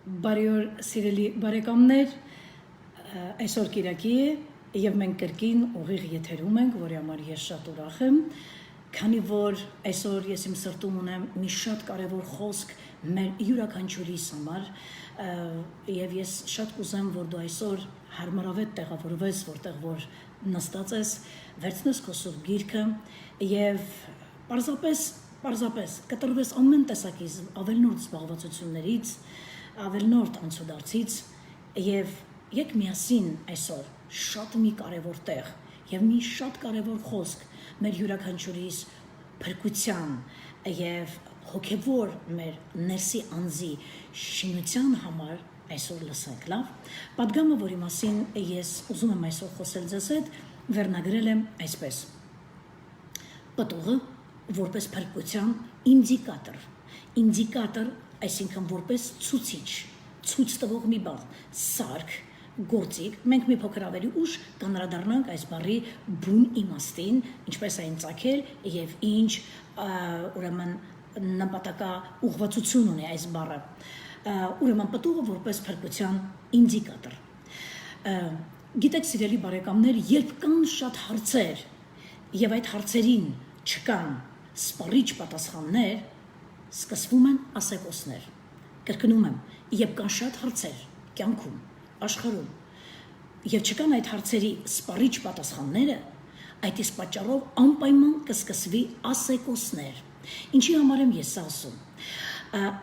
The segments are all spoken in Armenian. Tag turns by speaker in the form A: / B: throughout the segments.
A: Բարի օր սիրելի բարեկամներ, այսօր Կիրակի է եւ մենք կրկին ուղիղ եթերում ենք, որի համար ես շատ ուրախ եմ, քանի որ այսօր ես իմ սրտում ունեմ մի շատ կարևոր խոսք մեր յուրաքանչյուրիս համար եւ ես շատ կուզեմ, որ դու այսօր հարմարավետ տեղավորվես, որտեղ որ նստած ես, վերցնես քո սուրբ գիրքը եւ պարզապես կտրվես ամեն տեսակի ավելնորդ զբաղվածություններից, ավելնորդ անցուդարձից եւ եկ միասին այսօր շատ մի կարևոր տեղ եւ մի շատ կարևոր խոսք մեր յուրաքանչյուրիս փրկության եւ հոգեվոր մեր ներսի անձի շինության համար այսօր լսենք, լավ։ Պատգամը, որի մասին ես ուզում եմ այսօր խոսել ձեզ հետ, վերնագրել եմ այսպես. Պտուղը որպես փրկության ինդիկատոր, այսինքն որպես ցուցիչ, ցույց տվող մի բան, սարք, գործիք, մենք մի փոքր ավելի ուշ կանրադառնանք այս բառի բուն իմաստին, ինչպես այն ծագել եւ ինչ ուրեմն նպատակա ուղղվածություն ունի այս բառը։ Ուրեմն պտուղը որպես փրկության ինդիկատոր։ Գիտեք, սիրելի բարեկամներ, երբ կան շատ հարցեր եւ այդ հարցերին չկան սպառիչ պատասխաններ, սկսվում են ասեկոսներ։ Կրկնում եմ, երբ կան շատ հարցեր կյանքում, աշխարհում, եւ չկան այդ հարցերի սպառիչ պատասխանները, այդ իսկ պատճառով անպայման կսկսվի ասեկոսներ։ Ինչի համար եմ ես ասում։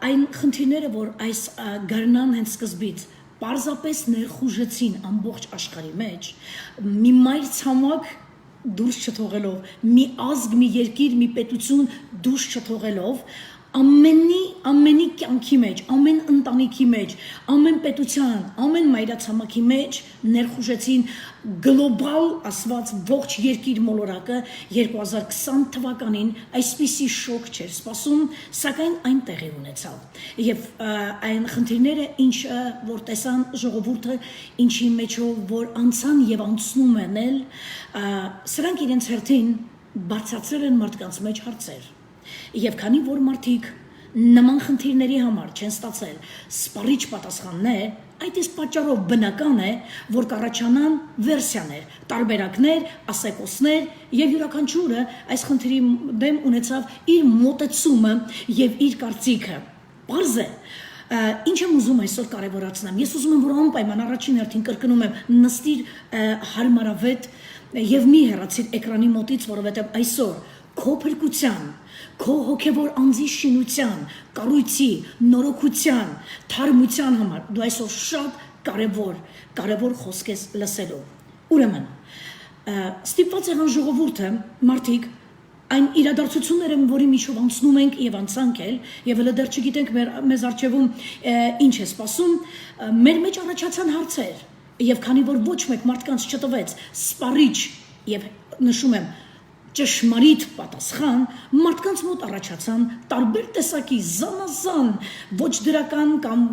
A: Այն խնդիրները, որ այս գարնան հենց սկզբից պարզապես ներխուժեցին ամբողջ աշխարհի մեջ, մի մայր ցամաք դուրս չթողելով, մի ազգ, մի երկիր, մի պետություն դուրս չթողելով, ամենի կյանքի մեջ, ամեն ընտանիքի մեջ, ամեն պետության, ամեն մայրացամաքի մեջ ներխուժեցին գլոբալ ասված ողջ երկիր մոլորակը 2020 թվականին այսպիսի շոկ չէր սպասում, սակայն այն տեղի ունեցավ։ Եվ այն խնդիրները, ինչ որ տեսան ժողովուրդը, ինչի մեջով որ անցան եւ անցնում են էլ, սրանք իրենց հերթին բարձրացրել են մարդկանց մեջ հարցեր։ Եվ քանի որ մարդիկ նման խնդիրների համար չեն ստացել սպառիչ պատասխաններ, այդ իսկ պատճառով բնական է, որ կառաջանան վերսիաներ, տարբերակներ, ասեկոսներ եւ յուրաքանչյուրը այս խնդրի դեմ ունեցավ իր մոտեցումը եւ իր կարծիքը։ Պարզ է, ինչ եմ ուզում այսօր կարևորացնեմ։ Ես ուզում եմ, որ անպայման առաջին հերթին կրկնում եմ, նստիր հարմարավետ եւ մի հեռացիր էկրանի մոտից, որովհետեւ այսօր քո փրկության, քո հոգևոր անձի շինության, կառույցի, նորոգության, թարմության համար դու այսօր շատ կարևոր խոսք ես լսելու։ Ուրեմն, ստիպված եղան ժողովուրդը, մարդիկ այն իրադարձությունները, որի միջով անցնում ենք եւ անցանք էլ, եւ հələ դեռ չգիտենք մեզ առջևում ինչ է սպասում, մեր մեջ առաջացան հարցեր, եւ քանի որ ոչ մեկ մարդկանց չտվեց սպառիչ եւ նշում եմ ճշմարիտ պատասխան, մարդկանց մոտ առաջացան տարբեր տեսակի զանազան, ոչ դրական կամ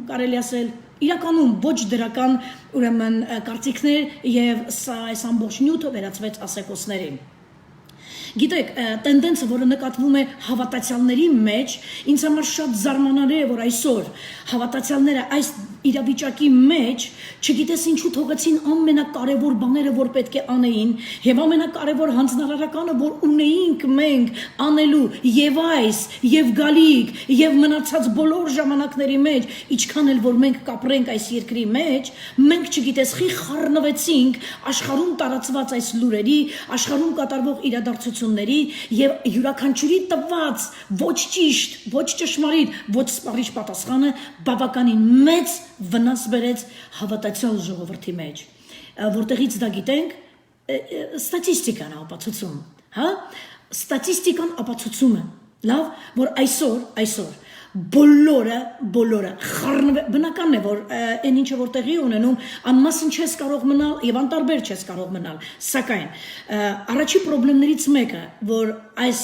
A: կարելի ասել իրականում ոչ դրական ուրեմն կարծիքներ եւ սա այս ամբողջ նյութը վերածվեց ասեկոսների։ Գիտեք, տենդենսը, որը նկատվում է հավատացյալների մեջ, ինձ համար շատ զարմանալի է, որ այսօր հավատացյալները այս իրավիճակի մեջ չգիտես ինչու թողեցին ամենակարևոր բաները, որ պետք է անեին, եւ ամենակարևոր հանձնարարականը, որ ունեինք մենք անելու եւ այս, եւ գալիք, եւ մնացած բոլոր ժամանակների մեջ, ինչքան էլ որ մենք կապրենք այս երկրի մեջ, մենք չգիտես խի խառնվեցինք աշխարհում տարածված այս լուրերի, աշխարհում կատարվող իրադարձությունների եւ յուրաքանչյուրի տված ոչ ճիշտ, ոչ ճշմարիտ, ոչ սպառիչ պատասխանը բավականին մեծ վնաս բերեց հավատացյալ ժողովրդի մեջ, որտեղից դա գիտենք, ստատիստիկան ապացուցում, հա, ստատիստիկան ապացուցում է, լավ, որ այսօր բոլորը բնականն է, որ այն ինչը որ տեղի ունենում, անմասն չես կարող մնալ եւ անտարբեր չես կարող մնալ, սակայն առաջի խնդիրներից մեկը, որ այս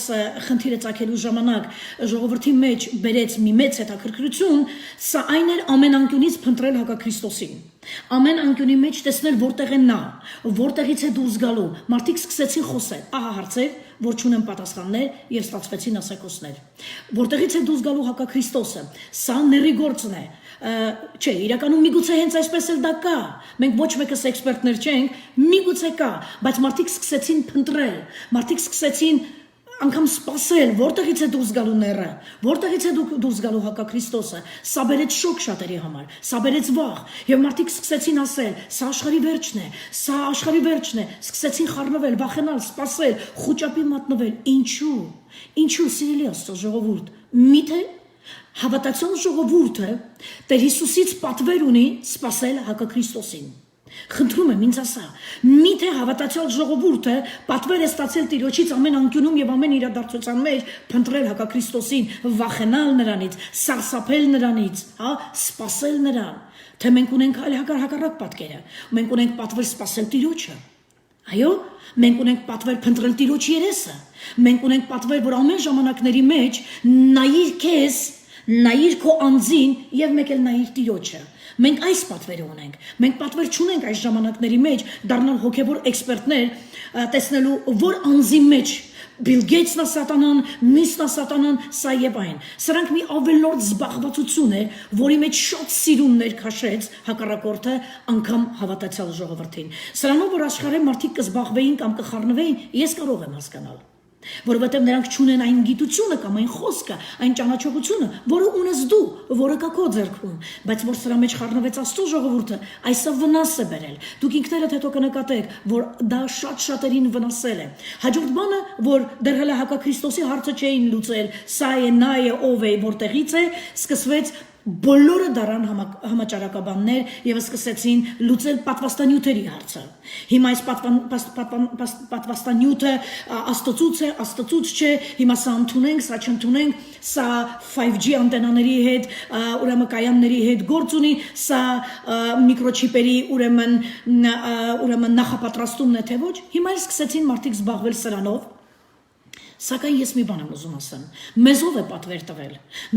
A: խնդիրը ցակելու ժամանակ ժողովրդի մեջ բերեց մի մեծ հետաքրքրություն, սա այն էր ամեն անկյունից փնտրել հակաքրիստոսին։ Ամեն անկյունի մեջ տեսնել որտեղ է նա, որտեղից է դուրս գալու, մարդիկ սկսեցին խոսել, ահա հարցեր, որ չունեն պատասխաններ եւ ստացվեցին ասակոսներ։ Որտեղից է դուրս գալու հակաքրիստոսը։ Սա ների գործն է։ Չէ, իրականում միգուցե հենց այսպես էլ դա կա։ Մենք ոչ մեկս էքսպերտներ չենք, միգուցե կա, բայց մարդիկ սկսեցին փնտրել, մարդիկ սկսեցին անգամ սпасել, որտեղից է դուրս գալու ները, որտեղից է դուրս գալու հակաքրիստոսը։ Սա բերեց շոկ շատերի համար, սա բերեց վախ, եւ մարդիկ սկսեցին ասել, սա աշխարհի վերջն է, սա աշխարհի վերջն է, սկսեցին խառնվել, վախենալ, սпасել, խոճապի մատնվել։ Ինչու սիրելի Աստծո ժողովուրդ։ Միթե հավատացյալ ժողովուրդը Տեր Հիսուսից պատվեր ունի սпасել հակաքրիստոսին։ Խնդրում եմ ինձ ասա, միթե հավատացյալ ժողովուրդը պատվեր է ստացել Տիրոջից ամեն անկյունում եւ ամեն իրադարձության մեջ փնտրել հակաքրիստոսին, վախենալ նրանից, սարսափել նրանից, սпасել նրան, թե մենք ունենք այլ հակառակ պատկերը։ Մենք ունենք պատվեր սпасել Տիրոջը։ Այո, մենք ունենք պատվեր փնտրել Տիրոջ երեսը։ Մենք ունենք պատվեր, որ ամեն ժամանակների մեջ նայիր քեզ, նայիր քո անձին եւ մեկ էլ նայիր Տիրոջը։ Մենք այս պատվերը ունենք։ Մենք պատվեր չունենք այս ժամանակների մեջ դառնալ հոգևոր էքսպերտներ, տեսնելու որ անձի մեջ Bill Gates-ն է սատանան, մյուսն է սատանան, սա եւ այն։ Սրանք մի ավելորդ զբաղվածություն է, որի մեջ շատ սիրուններ քաշեց հակառակորդը անգամ հավատացյալ ժողովրդին։ Սրանով որ աշխարհի մարդիկ կզբաղվեին կամ կխառնվեին, ես կարող եմ հասկանալ։ Որովհետև նրանք չունեն այն գիտությունը կամ այն խոսքը, այն ճանաչողությունը, որը ունես դու, որը կա քո ձեռքում, բայց որ սրա մեջ խառնվեց Աստծո ժողովուրդը, այսը վնաս է բերել։ Դուք ինքներդ հետո կնկատեք, որ դա շատ շատերին վնասել է։ Հաջորդ բանը, որ դեռ հələ հակաքրիստոսի հարցը չէին լուծել, սա է, նա է, ով է, որտեղից է, սկսվեց բոլորը դարան համաճարակաբաններ եւ սկսեցին լուծել պատվաստանյութերի հարցը։ Հիմա այս պատվաստանյութը աստծուց է, աստծուց չէ, հիմա սա ընդունենք, սա չընդունենք, սա 5G անտենաների հետ, ուրեմն կայանների հետ գործ ունի, սա միկրոչիպերի ուրեմն նախապատրաստումն է թե ոչ։ Հիմա էլ սկսեցին մարդիկ զբաղվել սրանով։ Սակայն ես մի բան եմ ուզում ասեմ, մեզով է պատվեր տվել,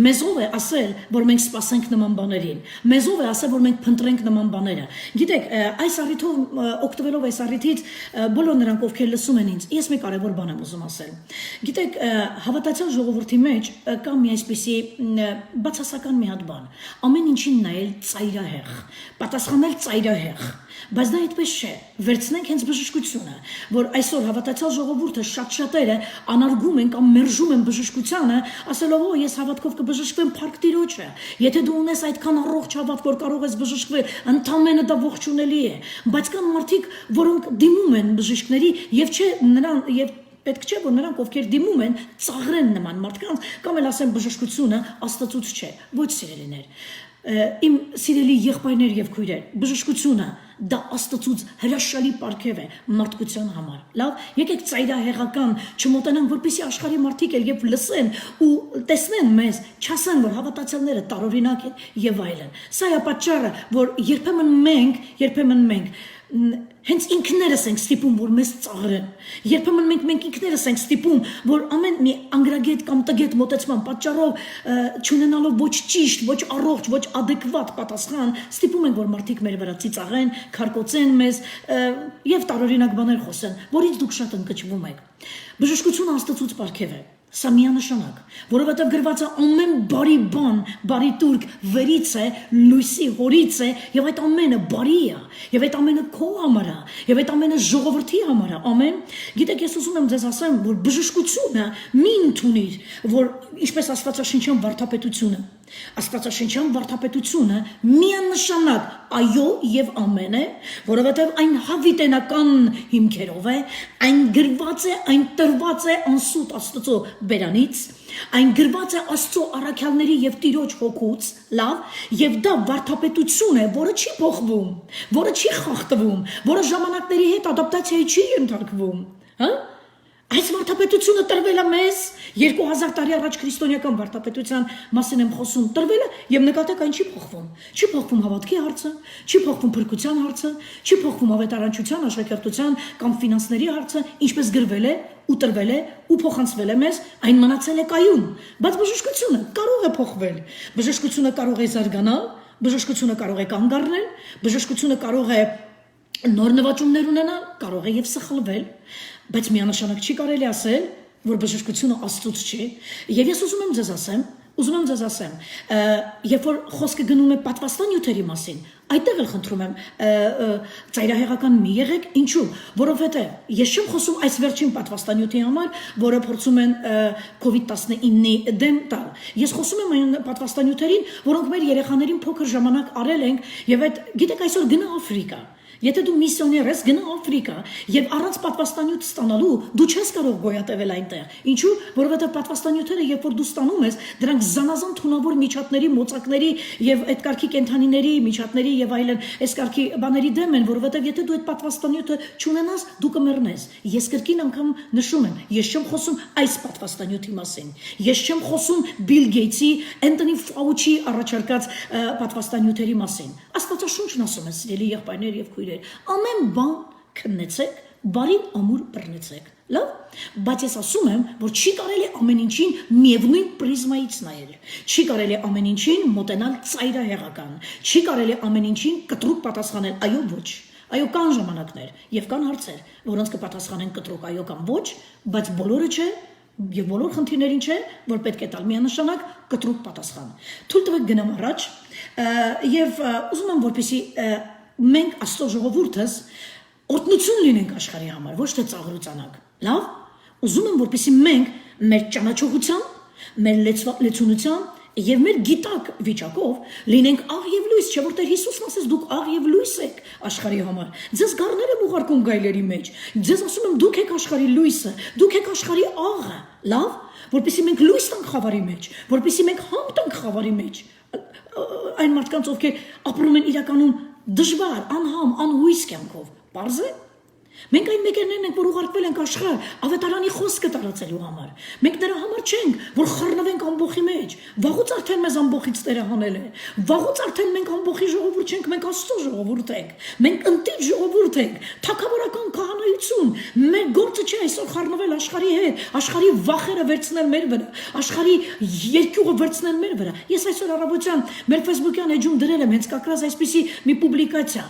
A: մեզով է ասել, որ մենք սпасենք նման բաներին, մեզով է ասել, որ մենք փնտրենք նման բաները։ Գիտեք, այս առիթով օգտվելով այս առիթից բոլոր նրանք, ովքեր լսում են ինձ, ես մի կարևոր բան եմ ուզում ասել։ Գիտեք, հավատացյալ ժողովրդի մեջ կա մի այսպիսի բացասական մի հատ բան, ամեն ինչին նայել ծայրահեղ, պատասխանել ծայրահեղ, բայց դա այդպես չէ, վերցնենք հենց բժշկությունը, որ այսօր հավատացյալ ժողովուրդը շատերը անարգում են կամ մերժում են բժշկությանը, ասելով օ ես հավատքով կբժշկվեմ փառք Տիրոջը, եթե դու ունես այդքան առողջ հավատք, որ կարող ես բժշկվել, ընդամենը դա ողջունելի է, բայց կան մարդիկ, որոնք դիմում են բժիշկների եւ չէ նրան եւ պետք չէ որ նրանք ովքեր դիմում են ծաղրեն նման մարդկանց կամ էլ ասեն բժշկությունը աստծուց չէ, ոչ սիրելիներ, իմ սիրելի եղբայրներ եւ քույրեր, բժշկությունը դա աստծուց հրաշալի պարգև է մարդկության համար։ Լավ, եկեք ծայրահեղական չմոտենանք, որպեսզի աշխարհի մարդիկ էլ եւ լսեն ու տեսնեն մեզ, չասեն որ հավատացյալները տարօրինակ են եւ այլն։ Սա է պատճառը, որ երբեմն մենք հենց ինքներս ենք ստիպում, որ մեզ ծաղրեն։ Երբեմն մենք ինքներս ենք ստիպում, որ ամեն մի անգրագետ կամ տգետ մոտեցման պատճառով չունենալով ոչ ճիշտ, ոչ առողջ, ոչ adekvat պատասխան, ստիպում ենք, որ մարդիկ մեր վրա ծիծաղեն, քարկոծեն մեզ եւ տարօրինակ բաներ խոսեն, որից դուք շատ ընկճվում եք։ Բժշկությունը աստծուց պարգև է։ Սա միանշանակ, որովհետև գրված է ամեն բարի բան, բարի տուրք վերից է, լույսի հորից է, եւ այդ ամենը բարի է, եւ այդ ամենը քո համար է, եւ այդ ամենը ժողովրդի համար է, ամեն։ Գիտեք, ես ուզում եմ ձեզ ասեմ, որ բժշկությունը մի ընդունիր, որ ինչպես Աստվածաշնչյան վարդապետությունը միանշանակ այո եւ ամեն է, որովհետև այն հավիտենական հիմքերով է, այն գրված է, այն տրված է անսուտ Աստծո բերանից, այն գրված է Աստծո առաքյալների եւ Տիրոջ հոգուց, լավ, եւ դա վարդապետություն է, որը չի փոխվում, որը չի խախտվում, որը ժամանակների հետ ադապտացիայի չի ենթարկվում, հա? Այս վարդապետությունը տրվել է մեզ 2000 տարի առաջ քրիստոնեական վարդապետության մասին եմ խոսում, տրվել է եւ նկատեք այն չի փոխվում։ Չի փոխվում հավատքի հարցը, չի փոխվում փրկության հարցը, չի փոխվում ավետարանչության, աշակերտության կամ ֆինանսների հարցը, ինչպես գրվել է ու տրվել է ու փոխանցվել է մեզ, այն մնացել է կայուն։ Բայց բժշկությունը կարող է փոխվել։ Բժշկությունը կարող է զարգանալ, բժշկությունը կարող է կանգ առնել, բժշկությունը կարող է նոր նվաճումներ ունենալ, կարող է եւ սխալվել, բայց միանշանակ չի կարելի ասել, որ բժշկությունը Աստծուց չի։ Եվ ես ուզում եմ ձեզ ասեմ, երբ որ խոսքը գնում է պատվաստանյութերի մասին, այդտեղ էլ խնդրում եմ ծայրահեղական մի եղեք, ինչու, որովհետև ես չեմ խոսում այս վերջին պատվաստանյութի համար, որը փորձում են COVID-19-ի դեմ տալ։ Ես խոսում եմ այն պատվաստանյութերին, որոնք մեր երեխաներին փոքր ժամանակ արել ենք, եւ այդ գիտեք այսօր գնա Աֆրիկա։ Եթե դու միսիոներ ես, գնա Աֆրիկա եւ առանց պատվաստանյութ ստանալու դու չես կարող գոյատևել այնտեղ։ Ինչու՞, որովհետեւ պատվաստանյութերը, երբ որ դու ստանում ես, դրանք զանազան թունավոր միջատների, մոծակների եւ այդ կարգի կենթանիների, միջատների եւ այլն այս կարգի բաների դեմ են, որովհետեւ եթե դու այդ պատվաստանյութը չունենաս, դու կմեռնես։ Ես կրկին անգամ նշում եմ, ես չեմ խոսում այս պատվաստանյութի մասին։ Ես չեմ խոսում Բիլ Գեյթսի, Անտոնի Ֆաուչի առաջարկած պատվաստանյութերի մասին։ Աստվածաշունչն ասում է, սիրելի եղբայրներ եւ քույրեր, ամեն բան քննեցեք, բարին ամուր բռնեցեք։ Լավ, բայց ես ասում եմ, որ չի կարելի ամեն ինչին միևնույն պրիզմայից նայել։ Չի կարելի ամեն ինչին մոտենալ ծայրահեղական։ Չի կարելի ամեն ինչին կտրուկ պատասխանել այո, ոչ։ Այո, կան ժամանակներ եւ կան հարցեր, որոնց կպատասխանեն կտրուկ այո կամ ոչ, բայց բոլորը չէ եւ բոլոր խնդիրներին չէ, որ պետք է տալ միանշանակ կտրուկ պատասխան։ Թույլ տվեք գնամ առաջ եւ ուզում եմ որպեսի մենք Աստծո ժողովուրդս օրհնություն լինենք աշխարհի համար, ոչ թե ծաղրուծանակ։ Լավ, ուզում եմ որպեսի մենք մեր ճանաչողության, մեր լեցունության եւ մեր գիտակ վիճակով լինենք աղ եւ լույս, չէ՞ որ Տեր Հիսուսն ասեց դուք աղ եւ լույս եք աշխարհի համար։ Ձեզ գառներ եմ ուղարկում գայլերի մեջ։ Ձեզ ասում եմ դուք եք աշխարհի լույսը, դուք եք աշխարհի աղը։ Լավ, որպեսի մենք լույս տանք խավարի մեջ, որպեսի մենք համ տանք խավարի մեջ։ Այն մարդկանց, ովքեր ապրում են իրականում դժվար, անհամ, անհույս կյանքով։ Պարզ է։ Մենք այն մեկերներն ենք, որ ուղարկվել ենք աշխարհ ավետարանի խոսքը տարածելու համար։ Մենք նրա համար չենք, որ խառնվենք ամբոխի մեջ։ Վաղուց արդեն մեզ ամբոխից Տերը հանել է։ Վաղուց արդեն մենք ամբոխի ժողովուրդ չենք, մենք Աստծո ժողովուրդ ենք։ Մենք ընտիր ժողովուրդ ենք, թագավորական քահանայություն։ Մեր գործը չէ այսօր խառնվել աշխարհի հետ, աշխարհի վախերը վերցնել մեր վրա, աշխարհի երկյուղը վերցնել մեր վրա։ Ես այսօր առավոտյան մեր Facebook-յան էջում դրել եմ հենց կակրած այսպիսի մի պուբլիկացիա,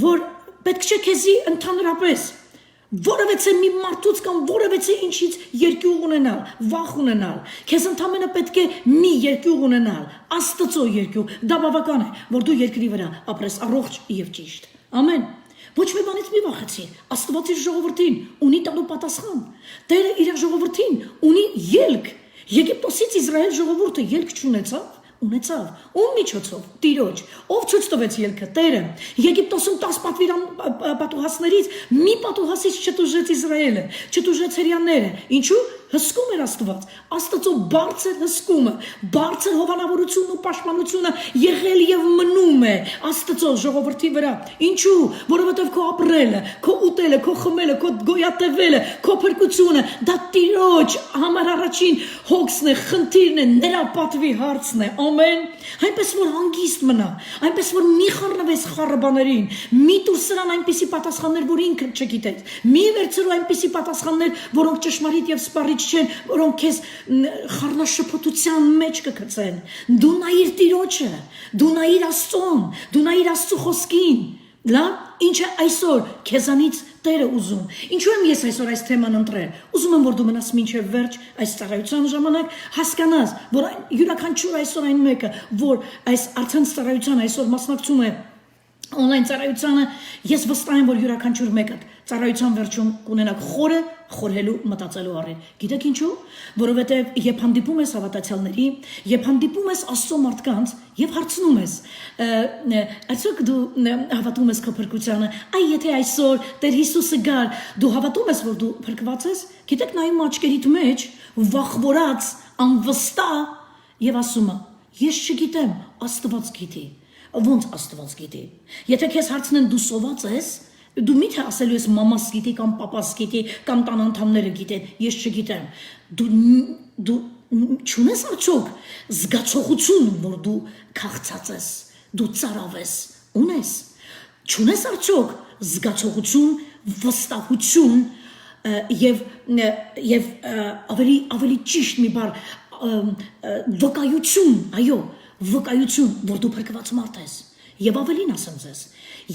A: որ պետք չէ քեզի ընդհանրապես որևէ մի մարդուց կամ որևէ ինչից երկյուղ ունենալ, վախ ունենալ։ Քեզ ընդամենը պետք է մի երկյուղ ունենալ, Աստծո երկյուղ։ Դա բավական է, որ դու երկրի վրա ապրես առողջ եւ ճիշտ։ Ամեն։ Ոչ մի բանից մի վախեցիր։ Աստված իր ժողովրդին ունի տալու պատասխան։ Տերը իր ժողովրդին ունի ելք։ Եգիպտոսից Իսրայել ժողովուրդը ելք չունեցավ։ Ունեցավ ում միջոցով Տիրոջ ով ցույց տվեց ելքը Տերը Եգիպտոսում 10 պատուհասներից մի պատուհասից չտուժեց Իսրայելը չտուժեց հրեաները ինչու հսկում էր Աստված Աստծո բարձր հսկումը բարձր հովանավորությունն ու պաշտպանությունը եղել եւ մնում է Աստծո ժողովրդի վրա ինչու որովհետեւ քո ապրելը քո ուտելը քո խմելը քո գոյատևելը քո փրկությունը դա Տիրոջ համար առաջին հոգսն է խնդիրն է նրա պատվի հարցն է ամեն այնպես որ հանգիստ մնա այնպես որ մի խառնվես խառաբաներին մի տուր սրան այնպիսի պատասխաններ որ ինքը չգիտես մի վերցրու այնպիսի պատասխաններ որոնք ճշմարիտ եւ սպառիչ չեն որոնք քեզ խառնաշփոթության մեջ կգցեն դու նայիր Տիրոջը դու նայիր Աստծուն դու նայիր Աստծո խոսքին լավ ինչ է այսօր քեզանից Տերը ուզում ինչու եմ ես այսօր այս թեման ընտրել ուզում եմ որ դու մնաս մինչև վերջ այս ծառայության ժամանակ հասկանաս որ յուրաքանչյուր այսօր այն մեկը որ այս արդեն ծառայության այսօր մասնակցում է Օնլայն ծառայությանը ես վստահ եմ որ յուրաքանչյուր մեկը ծառայության վերջում կունենաք խորը խորհելու մտածելու առիթ գիտեք ինչու որովհետև երբ հանդիպում ես հավատացյալների երբ հանդիպում ես Աստծո մարդկանց եւ հարցնում ես այսօք դու հավատում ես քո փրկությանը այ եթե այսօր Տեր Հիսուսը գար դու հավատում ես որ դու փրկված ես գիտեք նայում աչքերիդ մեջ վախվորած անվստահ եւ ասում ես չգիտեմ Աստված գիտի Ոնց Աստված գիտի Եթե քեզ հարցնեն դու սոված ես դու միթե ասելու ես մամաս գիտի կամ պապաս գիտի կամ տան անդամները գիտեն ես չգիտեմ դու չունես արդյոք զգացողություն որ դու քաղցած ես դու ծարավ ես ունես չունես արդյոք զգացողություն վստահություն եւ ավելի ճիշտ մի բառ վկայություն այո վկայություն որ դու փրկված մարդ ես Եվ ավելին ասեմ ձեզ,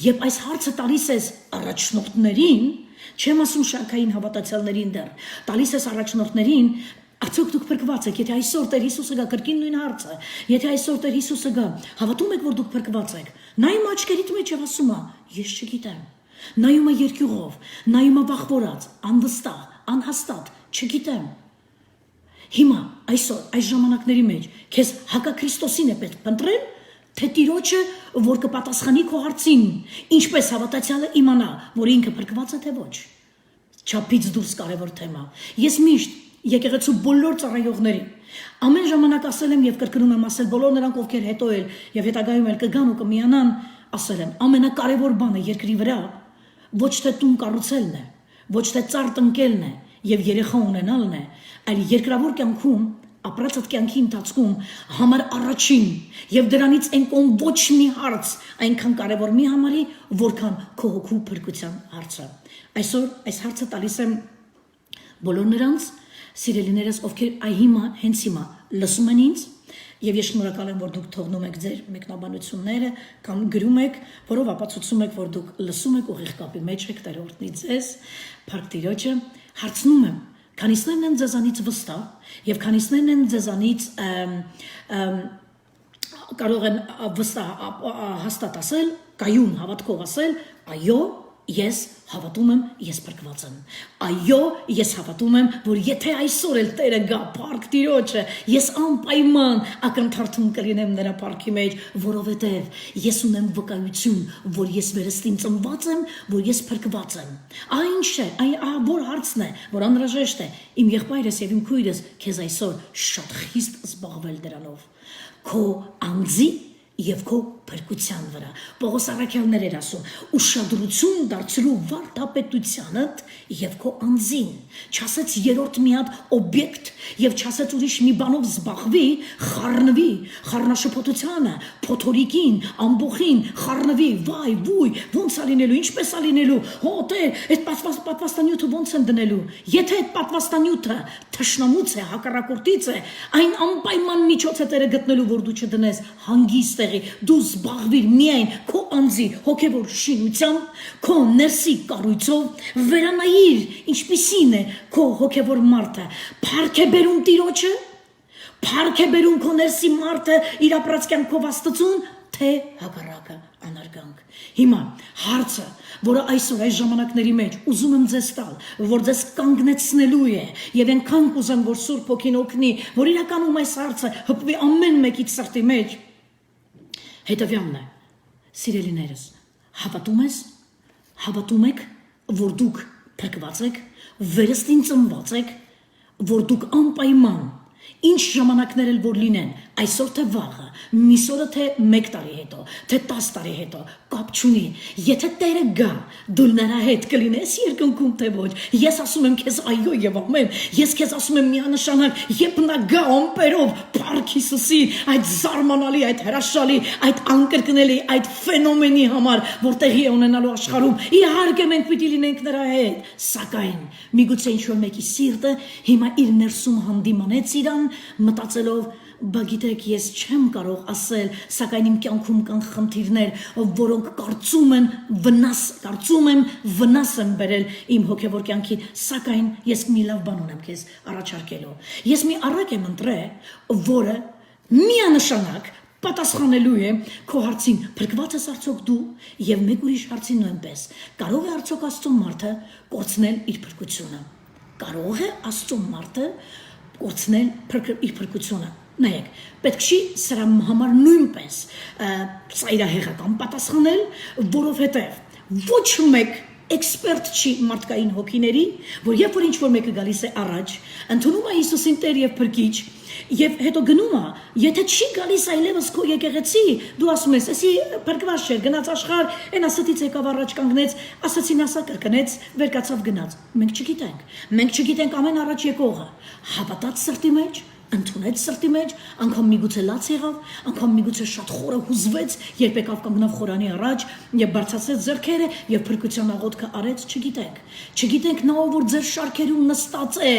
A: երբ այս հարցը տալիս ես առաջնորդներին, չեմ ասում շարքային հավատացյալներին դեռ, տալիս ես առաջնորդներին, արդյոք դուք փրկված եք, եթե այսօր Տեր Հիսուսը գա կրկին նույն հարցը, եթե այսօր Տեր Հիսուսը գա, հավատում եք, որ դուք փրկված եք։ Նայում աչքերիդ մեջ եւ ասում է, ես չգիտեմ։ Նայում է երկյուղով, նայում է վախվորած, անվստահ, անհաստատ, չգիտեմ։ Հիմա այսօր այս ժամանակների մեջ քեզ հակաքրիստոսին է պետք փնտրել, թե Տիրոջը, որ կպատասխանի քո հարցին, ինչպես հավատացյալը իմանա, որ ինքը փրկված է թե ոչ։ Չափից դուրս կարևոր թեմա։ Ես միշտ եկեղեցու բոլոր ծառայողներին ամեն ժամանակ ասել եմ եւ կրկնում եմ ասել բոլոր նրանք ովքեր հետո էլ եւ հետագայում էլ կգան ու կմիանան, ասել եմ ամենակարևոր բանը երկրի վրա ոչ թե տուն կառուցելն է, ոչ թե ծառ տնկելն է եւ երեխա ունենալն է, այլ երկրավոր կյանքում ապրած այդ կյանքի ընթացքում համար առաջին եւ դրանից այն կողմ ոչ մի հարց այնքան կարևոր մի համարի, որքան քո հոգու փրկության հարցը։ Այսօր այս հարցը տալիս եմ բոլոր նրանց սիրելիներս, ովքեր հենց հիմա լսում են ինձ, եւ ես շնորհակալ եմ, որ դուք թողնում եք ձեր մեկնաբանությունները կամ գրում եք, որով ապացուցում եք, որ դուք լսում եք ուղիղ կապի մեջ եք Տեր օրհնի ձեզ, Փառք Տիրոջը, հարցնում եմ, քանիսներն են ձեզանից վստահ եւ քանիսներն են ձեզանից կարող են վստահ հաստատ ասել, կայուն հավատքով ասել, այո, ես հավատում եմ, ես փրկված եմ։ Այո, ես հավատում եմ, որ եթե այսօր էլ Տերը գա, Փառք Տիրոջը, ես անպայման ակնթարթում կլինեմ նրա փառքի մեջ, որովհետև ես ունեմ վկայություն, որ ես վերստին ծնված եմ, որ ես փրկված եմ։ Ինչ է, որ հարցն է, որ անհրաժեշտ է, իմ եղբայրս եւ իմ քույրս քեզ այսօր շատ խիստ զբաղվել դրանով։ Քո անձի եւ քո փրկության վրա։ Պողոս առաքյալներ էր ասում, ուշադրություն դարձրու վարդապետությանդ եւ քո անձին։ Չասեց երրորդ մի հատ օբյեկտ եւ չասեց ուրիշ մի բանով զբաղվի, խառնվի, խառնաշփոթությանը, փոթորիկին, ամբոխին, խառնվի, վայ, վույ, ոնց է լինելու, ինչպես է լինելու, հո Տեր, այդ պատվաստանյութը ոնց են դնելու։ Եթե այդ պատվաստանյութը թշնամուց է, հակառակորդից է, այն անպայման միջոց է Տերը գտնելու, որ դու չդնես հանգիստ դու զբաղվիր միայն քո անձի հոգևոր շինությամբ, քո ներսի կառույցով, վերանայիր ինչպիսին է քո հոգևոր մարդը, փառք է բերում Տիրոջը, փառք է բերում քո ներսի մարդը իր ապրած կյանքով Աստծուն, թե հակառակը անարգանք։ Հիմա հարցը, որը այսօր այս ժամանակների մեջ ուզում եմ ձեզ տալ, որ ձեզ կանգնեցնելու է եւ այնքան կուզեմ, որ Սուրբ Հոգին օգնի, որ իրականում այս հարցը հպվի ամեն մեկից սրտի մեջ, հետևյալն է, սիրելիներս, հավատում եք, որ դուք փրկված եք, վերստին ծնված եք, որ դուք անպայման, ինչ ժամանակներ էլ որ լինեն, այսօր թե վաղը, միսօրը թե 1 տարի հետո, թե 10 տարի հետո, կապ չունի, եթե Տերը գա, դու նրա հետ կլինես երկնքում թե ոչ, ես ասում եմ քեզ այո եւ ամեն, ես քեզ ասում եմ միանշանակ, երբ նա գա ամպերով, Փառք Հիսուսի, այդ զարմանալի, այդ հրաշալի, այդ անկրկնելի, այդ ֆենոմենի համար, որ տեղի է ունենալու աշխարհում, իհարկե մենք պիտի լինենք նրա հետ, սակայն միգուցե ինչ-որ մեկի սիրտը հիմա իր ներսում հանդիմանեց իրան, մտածելով բա գիտեք, ես չեմ կարող ասել, սակայն իմ կյանքում կան խնդիրներ, որոնք կարծում եմ վնաս եմ բերել իմ հոգևոր կյանքին, սակայն ես մի լավ բան ունեմ քեզ առաջարկելու։ Ես մի առակ եմ ընտրել, որը միանշանակ պատասխանելու է քո հարցին, փրկված ես արդյոք դու եւ մեկ ուրիշ հարցին նույնպես։ Կարող է արդյոք Աստծո մարդը կորցնել իր փրկությունը։ Կարող է Աստծո մարդը կորցնել իր փրկությունը։ Նայեք, պետք չի սրա համար նույնպես ծայրահեղական պատասխանել, որովհետև ոչ մեկ էքսպերտ չի մարդկային հոգիների, որ երբ որ ինչ-որ մեկը գալիս է առաջ, ընդունում է Հիսուսին Տեր եւ Փրկիչ, եւ հետո գնում է, եթե չի գալիս այլևս քո եկեղեցի, դու ասում ես, «Էսի փրկված չէ, գնաց աշխարհ, այն ասացից եկավ առաջ կանգնեց, ասացին ասա կրկնեց, վեր կացավ գնաց»։ Մենք չգիտենք ամեն առաջ եկողը, հավատաց սրտի մեջ, ընդունեց սրտի մեջ, անգամ միգուցե լաց եղավ, անգամ միգուցե շատ խորը հուզվեց, երբ եկավ կանգնավ խորանի առաջ եւ բարձրացրեց ձեռքերը եւ փրկության աղոթքը արեց, չգիտենք։ Չգիտենք նա որ ձեր շարքերում նստած է,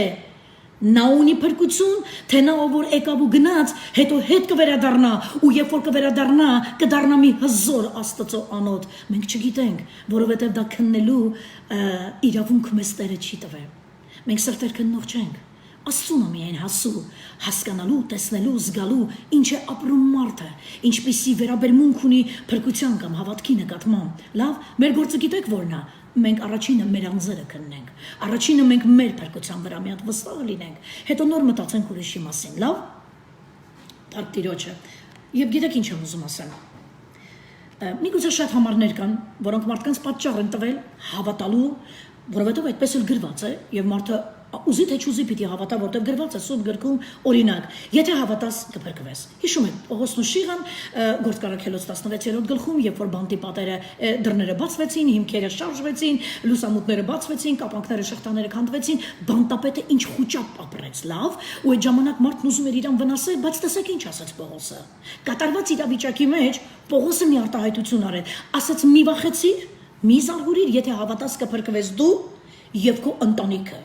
A: Նա ունի փրկություն, թե նա ով որ եկավ ու գնաց, հետո հետ կվերադառնա ու երբ որ կվերադառնա, կդառնա մի հզոր Աստծո անոթ։ Մենք չգիտենք, որովհետև դա քննելու իրավունք մեզ Տերը չի տվել։ Մենք սրտեր քննող չենք։ Աստծուն է միայն հասու, հասկանալու, տեսնելու, զգալու, ինչ է ապրում մարդը, ինչպիսի վերաբերմունք ունի փրկության կամ հավատքի նկատմամբ։ Լավ, մեր գործը գիտեք որն է։ Մենք առաջինը մեր անձերը քննենք, առաջինը մենք մեր փրկության վրա մի հատ վստահ լինենք, հետո նոր մտածենք ուրիշի մասին, լավ։ Փառք Տիրոջը։ Եվ գիտեք ինչ եմ ուզում ասեմ։ Միգուցե շատ համարներ կան, որոնք մարդկանց պատճառ են տվել հավատալու, որովհետև այդպես էլ գրված է, եւ մարդը ուզի թե չուզի պիտի հավատա, որտեղ գրված է Սուրբ գրքում օրինակ, եթե հավատաս կփրկվես։ Հիշում եք Պողոսն ու Շիղան Գործարքելոց 16-րդ գլխում, երբ որ բանտի պատերը դռները բացվեցին, հիմքերը շարժվեցին, լուսամուտները բացվեցին, կապանքները շղթաները քանդվեցին, բանտապետը ինչ խուճապ ապրեց, լավ, ու այդ ժամանակ մարդն ուզում էր իրան վնասել, բայց տեսեք ինչ ասաց Պողոսը։ Կատարված իրավիճակի մեջ Պողոսը մի արտահայտություն արեց, ասաց մի վախեցիր, մի զարհուրիր, եթե հավատաս կփրկվես դու եւ քո ընտանիքը։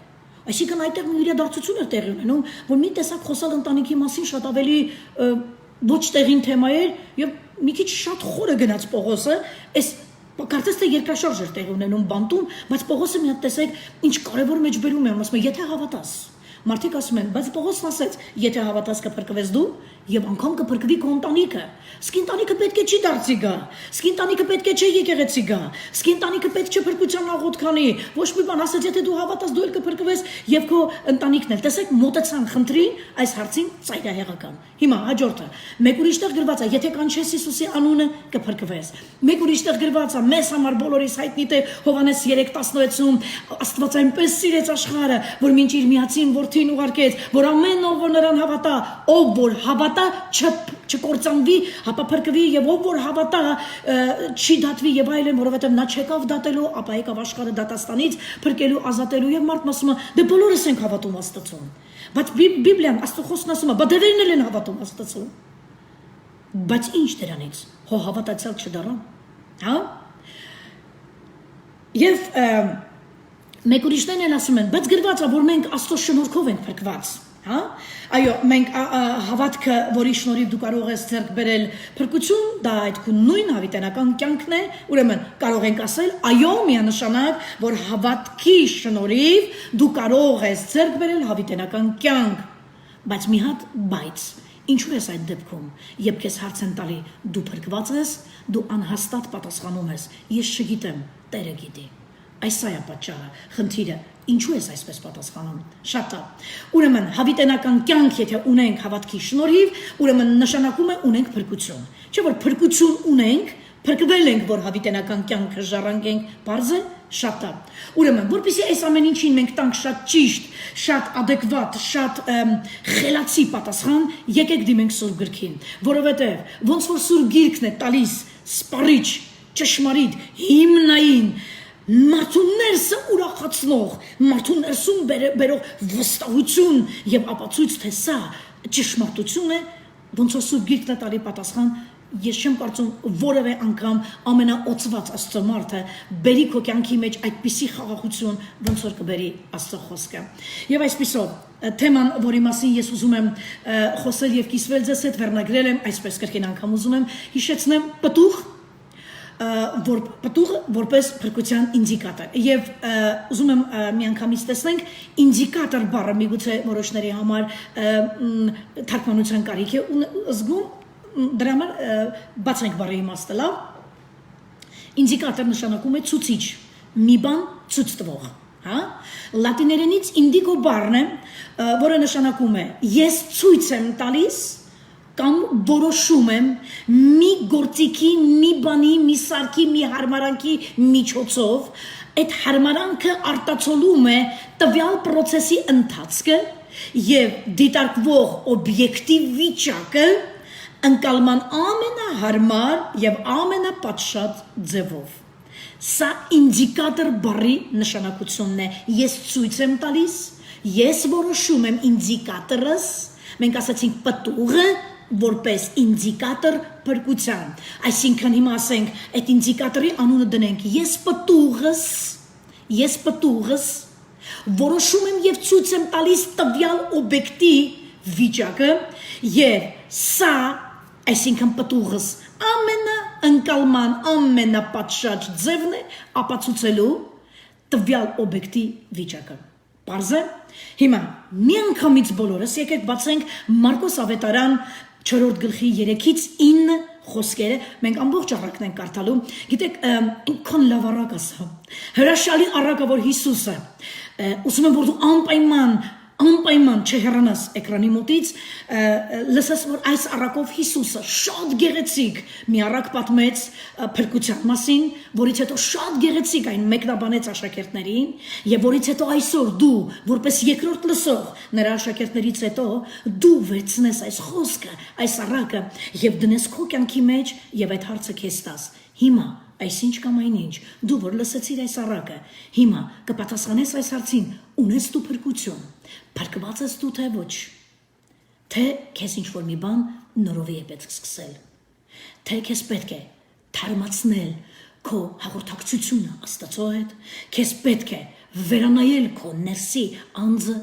A: Այսինքն այդտեղ մի իրադարձություն էր տեղի ունենում, որ մի տեսակ խոսալ ընտանիքի մասին շատ ավելի ոչ տեղին թեմա էր եւ մի քիչ շատ խորը գնաց Պողոսը, այս կարծես թե երկրաշարժ էր տեղի ունենում բանտում, բայց Պողոսը մի հատ տեսեք ինչ կարևոր մեջբերում է, ասում է, եթե հավատաս։ Մարդիկ ասում են, բայց Պողոսն ասեց, եթե հավատաս կփրկվես դու եւ անգամ կփրկվի քո ընտանիքը։ Իսկ ընտանիքը պետք է չի դարձի գա։ Իսկ ընտանիքը պետք է չի եկեղեցի գա։ Իսկ ընտանիքը պետք չէ փրկության աղոթ քանի։ Ոչ մի բան ասեց, եթե դու հավատաս դու էլ կփրկվես եւ քո ընտանիքն էլ։ Տեսեք, մոտեցան խնդրին այս հարցին ծայրահեղական։ Հիմա հաջորդը։ Մեկ ուրիշտեղ գրված է, եթե կանչես Հիսուսի անունը կփրկվես։ Մեկ ուրիշտեղ գրված է, մեզ համար բոլորիս հայտնի թե Հովհաննես 3:16-ում Աստված այնպես սիրեց աշխարհը, որ մինչ իր միածին որդին ուղարկեց, որ ամեն ով որ նրան հավատա, ով որ հավատա չկործանվի, հապա փրկվի եւ ով որ հավատա չի դատվի եւ այլն, որովհետեւ նա չեկավ դատելու, ապա եկավ աշխարհը դատաստանից փրկելու, ազատելու եւ մարդն ասում է, դե բոլորս ենք հավատում Աստծուն։ Բայց Բիբլիան Աստծո խոսքն ասում է, բա դերերն են հավատում Աստծուն։ Բայց ինչ դրանից, հո հավատացյալ չդառան, հա? Եվ մեկ ուրիշներն են ասում են, բայց գրված է, որ մենք Աստծո շնորհքով ենք փրկված, հա? Այո, մենք հավատքը, որի շնորհիվ դու կարող ես ձեռք բերել փրկություն, դա այդ քո նույն հավիտենական կյանքն է, ուրեմն կարող ենք ասել, այո, միանշանակ, որ հավատքի շնորհիվ դու կարող ես ձեռք բերել հավիտենական կյանք, բայց մի հատ բայց ինչու ես այդ դեպքում, երբ քեզ հարց են տալի, դու փրկված ես, դու անհաստատ պատասխանում ես, ես չգիտեմ, Տերը գիտի։ Այս է պատճառը, խնդիրը, ինչու ես այսպես պատասխանում։ Շատ է։ Ուրեմն հավիտենական կյանք եթե ունենք հավատքի շնորհիվ, ուրեմն նշանակում է ունենք փրկություն։ Չէ՞ որ փրկություն ունենք, փրկվել ենք, որ հավիտենական կյանքը ժառանգենք, բարձ է, շատ է։ Ուրեմն, որպեսզի այս ամեն ինչին մենք տանք շատ ճիշտ, շատ adekvat, շատ խելացի պատասխան, եկեք դիմենք Սուրբ գրքին, որովհետև ոնց որ Սուրբ գիրքն է տալիս սպառիչ, ճշմարիտ, հիմնային մարդու ներսը ուրախացնող, մարդու ներսում բերող վստահություն եւ ապացույց թե սա ճշմարտություն է, ոնց որ Սուրբ գիրքն է տալի պատասխան, ես չեմ կարծում որևէ անգամ ամենաօծված Աստծո մարդը բերի քո կյանքի մեջ այդպիսի խաղաղություն, ոնց որ կբերի Աստծո խոսքը։ Եվ այսպիսով թեման, որի մասին ես ուզում եմ խոսել եւ կիսվել ձեզ հետ, վերնագրել եմ, այսպես կրկին անգամ ուզում եմ հիշեցնեմ պտուղ, պտուղը որպես փրկության ինդիկատոր եւ ուզում եմ միանգամից տեսնենք ինդիկատոր բառը միգուցե որոշների համար թարգմանության կարիք է զգում դրա համար բացենք բառի իմաստը լավ ինդիկատոր նշանակում է ցուցիչ մի բան ցույց տվող հա լատիներենից indigo բառն է որը նշանակում է ես ցույց եմ տալիս կամ որոշում եմ մի գործիքի, մի բանի, մի սարքի, մի հարմարանքի միջոցով, այդ հարմարանքը արտացոլում է տվյալ process-ի ընթացքը եւ դիտարկվող օբյեկտի վիճակը ընկալման ամենահարմար եւ ամենապատշաճ ձևով։ Սա ինդիկատոր բառի նշանակությունն է։ Ես ցույց եմ տալիս, ես որոշում եմ ինդիկատորս, մենք ասացինք պտուղը որպես ինդիկատոր փրկության։ Այսինքն հիմա ասենք, այդ ինդիկատորի անունը դնենք ես պտուղս, որոշում եմ եւ ցույց եմ տալիս տվյալ օբյեկտի վիճակը եւ սա այսինքն պտուղս ամենաընկալման ամենապատշաճ ձևն է ապացուցելու տվյալ օբյեկտի վիճակը Պարզ է հիմա միանգամից բոլորս եկեք բացենք Մարկոս ավետարան 4-րդ գլխի 3-ից 9 խոսքերը մենք ամբողջ առակն ենք կարդալու գիտեք ինքան լավ առակ ասա հրաշալի առակը որ Հիսուսը ուզում եմ որ դու անպայման չհեռանաս էկրանի մոտից լսես որ այս առակով Հիսուսը շատ գեղեցիկ մի առակ պատմեց փրկության մասին որից հետո շատ գեղեցիկ այն մեկնաբանեց աշակերտներին եւ որից հետո այսօր դու որպես երկրորդ լսող նրա աշակերտներից հետո դու վերցնես այս խոսքը այս առակը եւ դնես քո կյանքի մեջ եւ այդ հարցը քեզ տաս հիմա Այսինչ կամ այնինչ, դու որ լսեցիր այս առակը, հիմա կպատասխանես այս հարցին, ունես դու փրկություն, փրկված ես դու թե ոչ, թե քեզ ինչ-որ մի բան նորովի է պետք սկսել, թե քեզ պետք է թարմացնել քո հաղորդակցությունը Աստծո հետ, քեզ պետք է վերանայել քո ներսի անձը,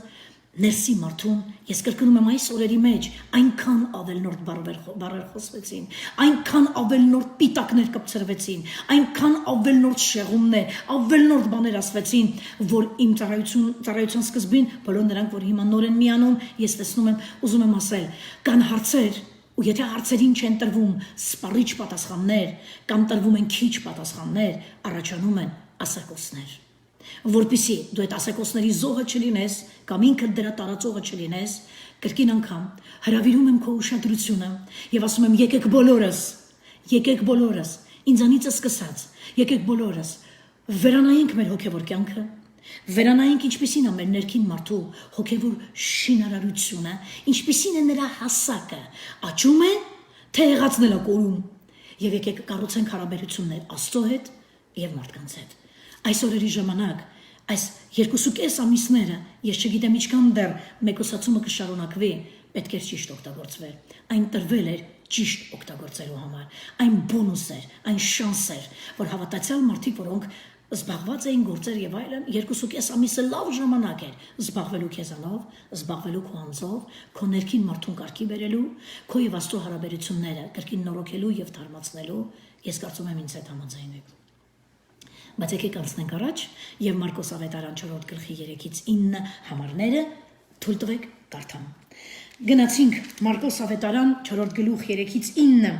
A: ներսի մարդուն, ես կրկնում եմ այս օրերի մեջ, այնքան ավելնորդ բառեր խոսվեցին, այնքան ավելնորդ պիտակներ կպցրվեցին, այնքան ավելնորդ շեղումներ, ավելնորդ բաներ ասվեցին, որ իմ ծառայության սկզբին բոլոր նրանք, որ հիմա նոր են միանում, ես տեսնում եմ, ուզում եմ ասել, կան հարցեր, ու եթե հարցերին չեն տրվում սպառիչ պատասխաններ, կամ տրվում են քիչ պատասխաններ, առաջանում են ասակոսներ Որպեսզի դու այդ ասակոսների զոհը չլինես կամ ինքդ դրա տարածողը չլինես, կրկին անգամ հրավիրում եմ քո ուշադրությունը եւ ասում եմ եկեք բոլորս, ինձանից սկսած, եկեք բոլորս, վերանայենք մեր հոգեվոր կյանքը, վերանայենք ինչպիսին է մեր ներքին մարդու հոգեվոր շինարարությունը, ինչպիսին է նրա հասակը, աճում է, թե եղածն է կորում, եւ եկեք կառուցենք հարաբերություններ Աստծո հետ եւ մարդկանց հետ Այս օրերի ժամանակ, այս 2.5 ամիսները, ես չգիտեմ ինչքան դեռ մեկուսացումը կշարունակվի, պետք էր ճիշտ օգտագործվել, այն տրվել էր ճիշտ օգտագործելու համար, այն բոնուս էր, այն շանս էր, որ հավատացյալ մարդիկ, որոնք զբաղված էին գործեր եւ այլն, 2.5 ամիսը լավ ժամանակ էր զբաղվելու քեզանով, զբաղվելու քո անձով, քո ներքին մարդուն կարգի բերելու, քո եւ Աստծո հարաբերությունները կրկին նորոգելու եւ թարմացնելու, ես կարծում եմ ինձ հետ համաձայն եք Բայց եկեք անցնենք առաջ եւ Մարկոս ավետարան 4-րդ գլխի 3-ից 9 համարները թույլ տվեք կարդամ։ Գնացինք Մարկոս ավետարան 4-րդ գլուխ 3-ից 9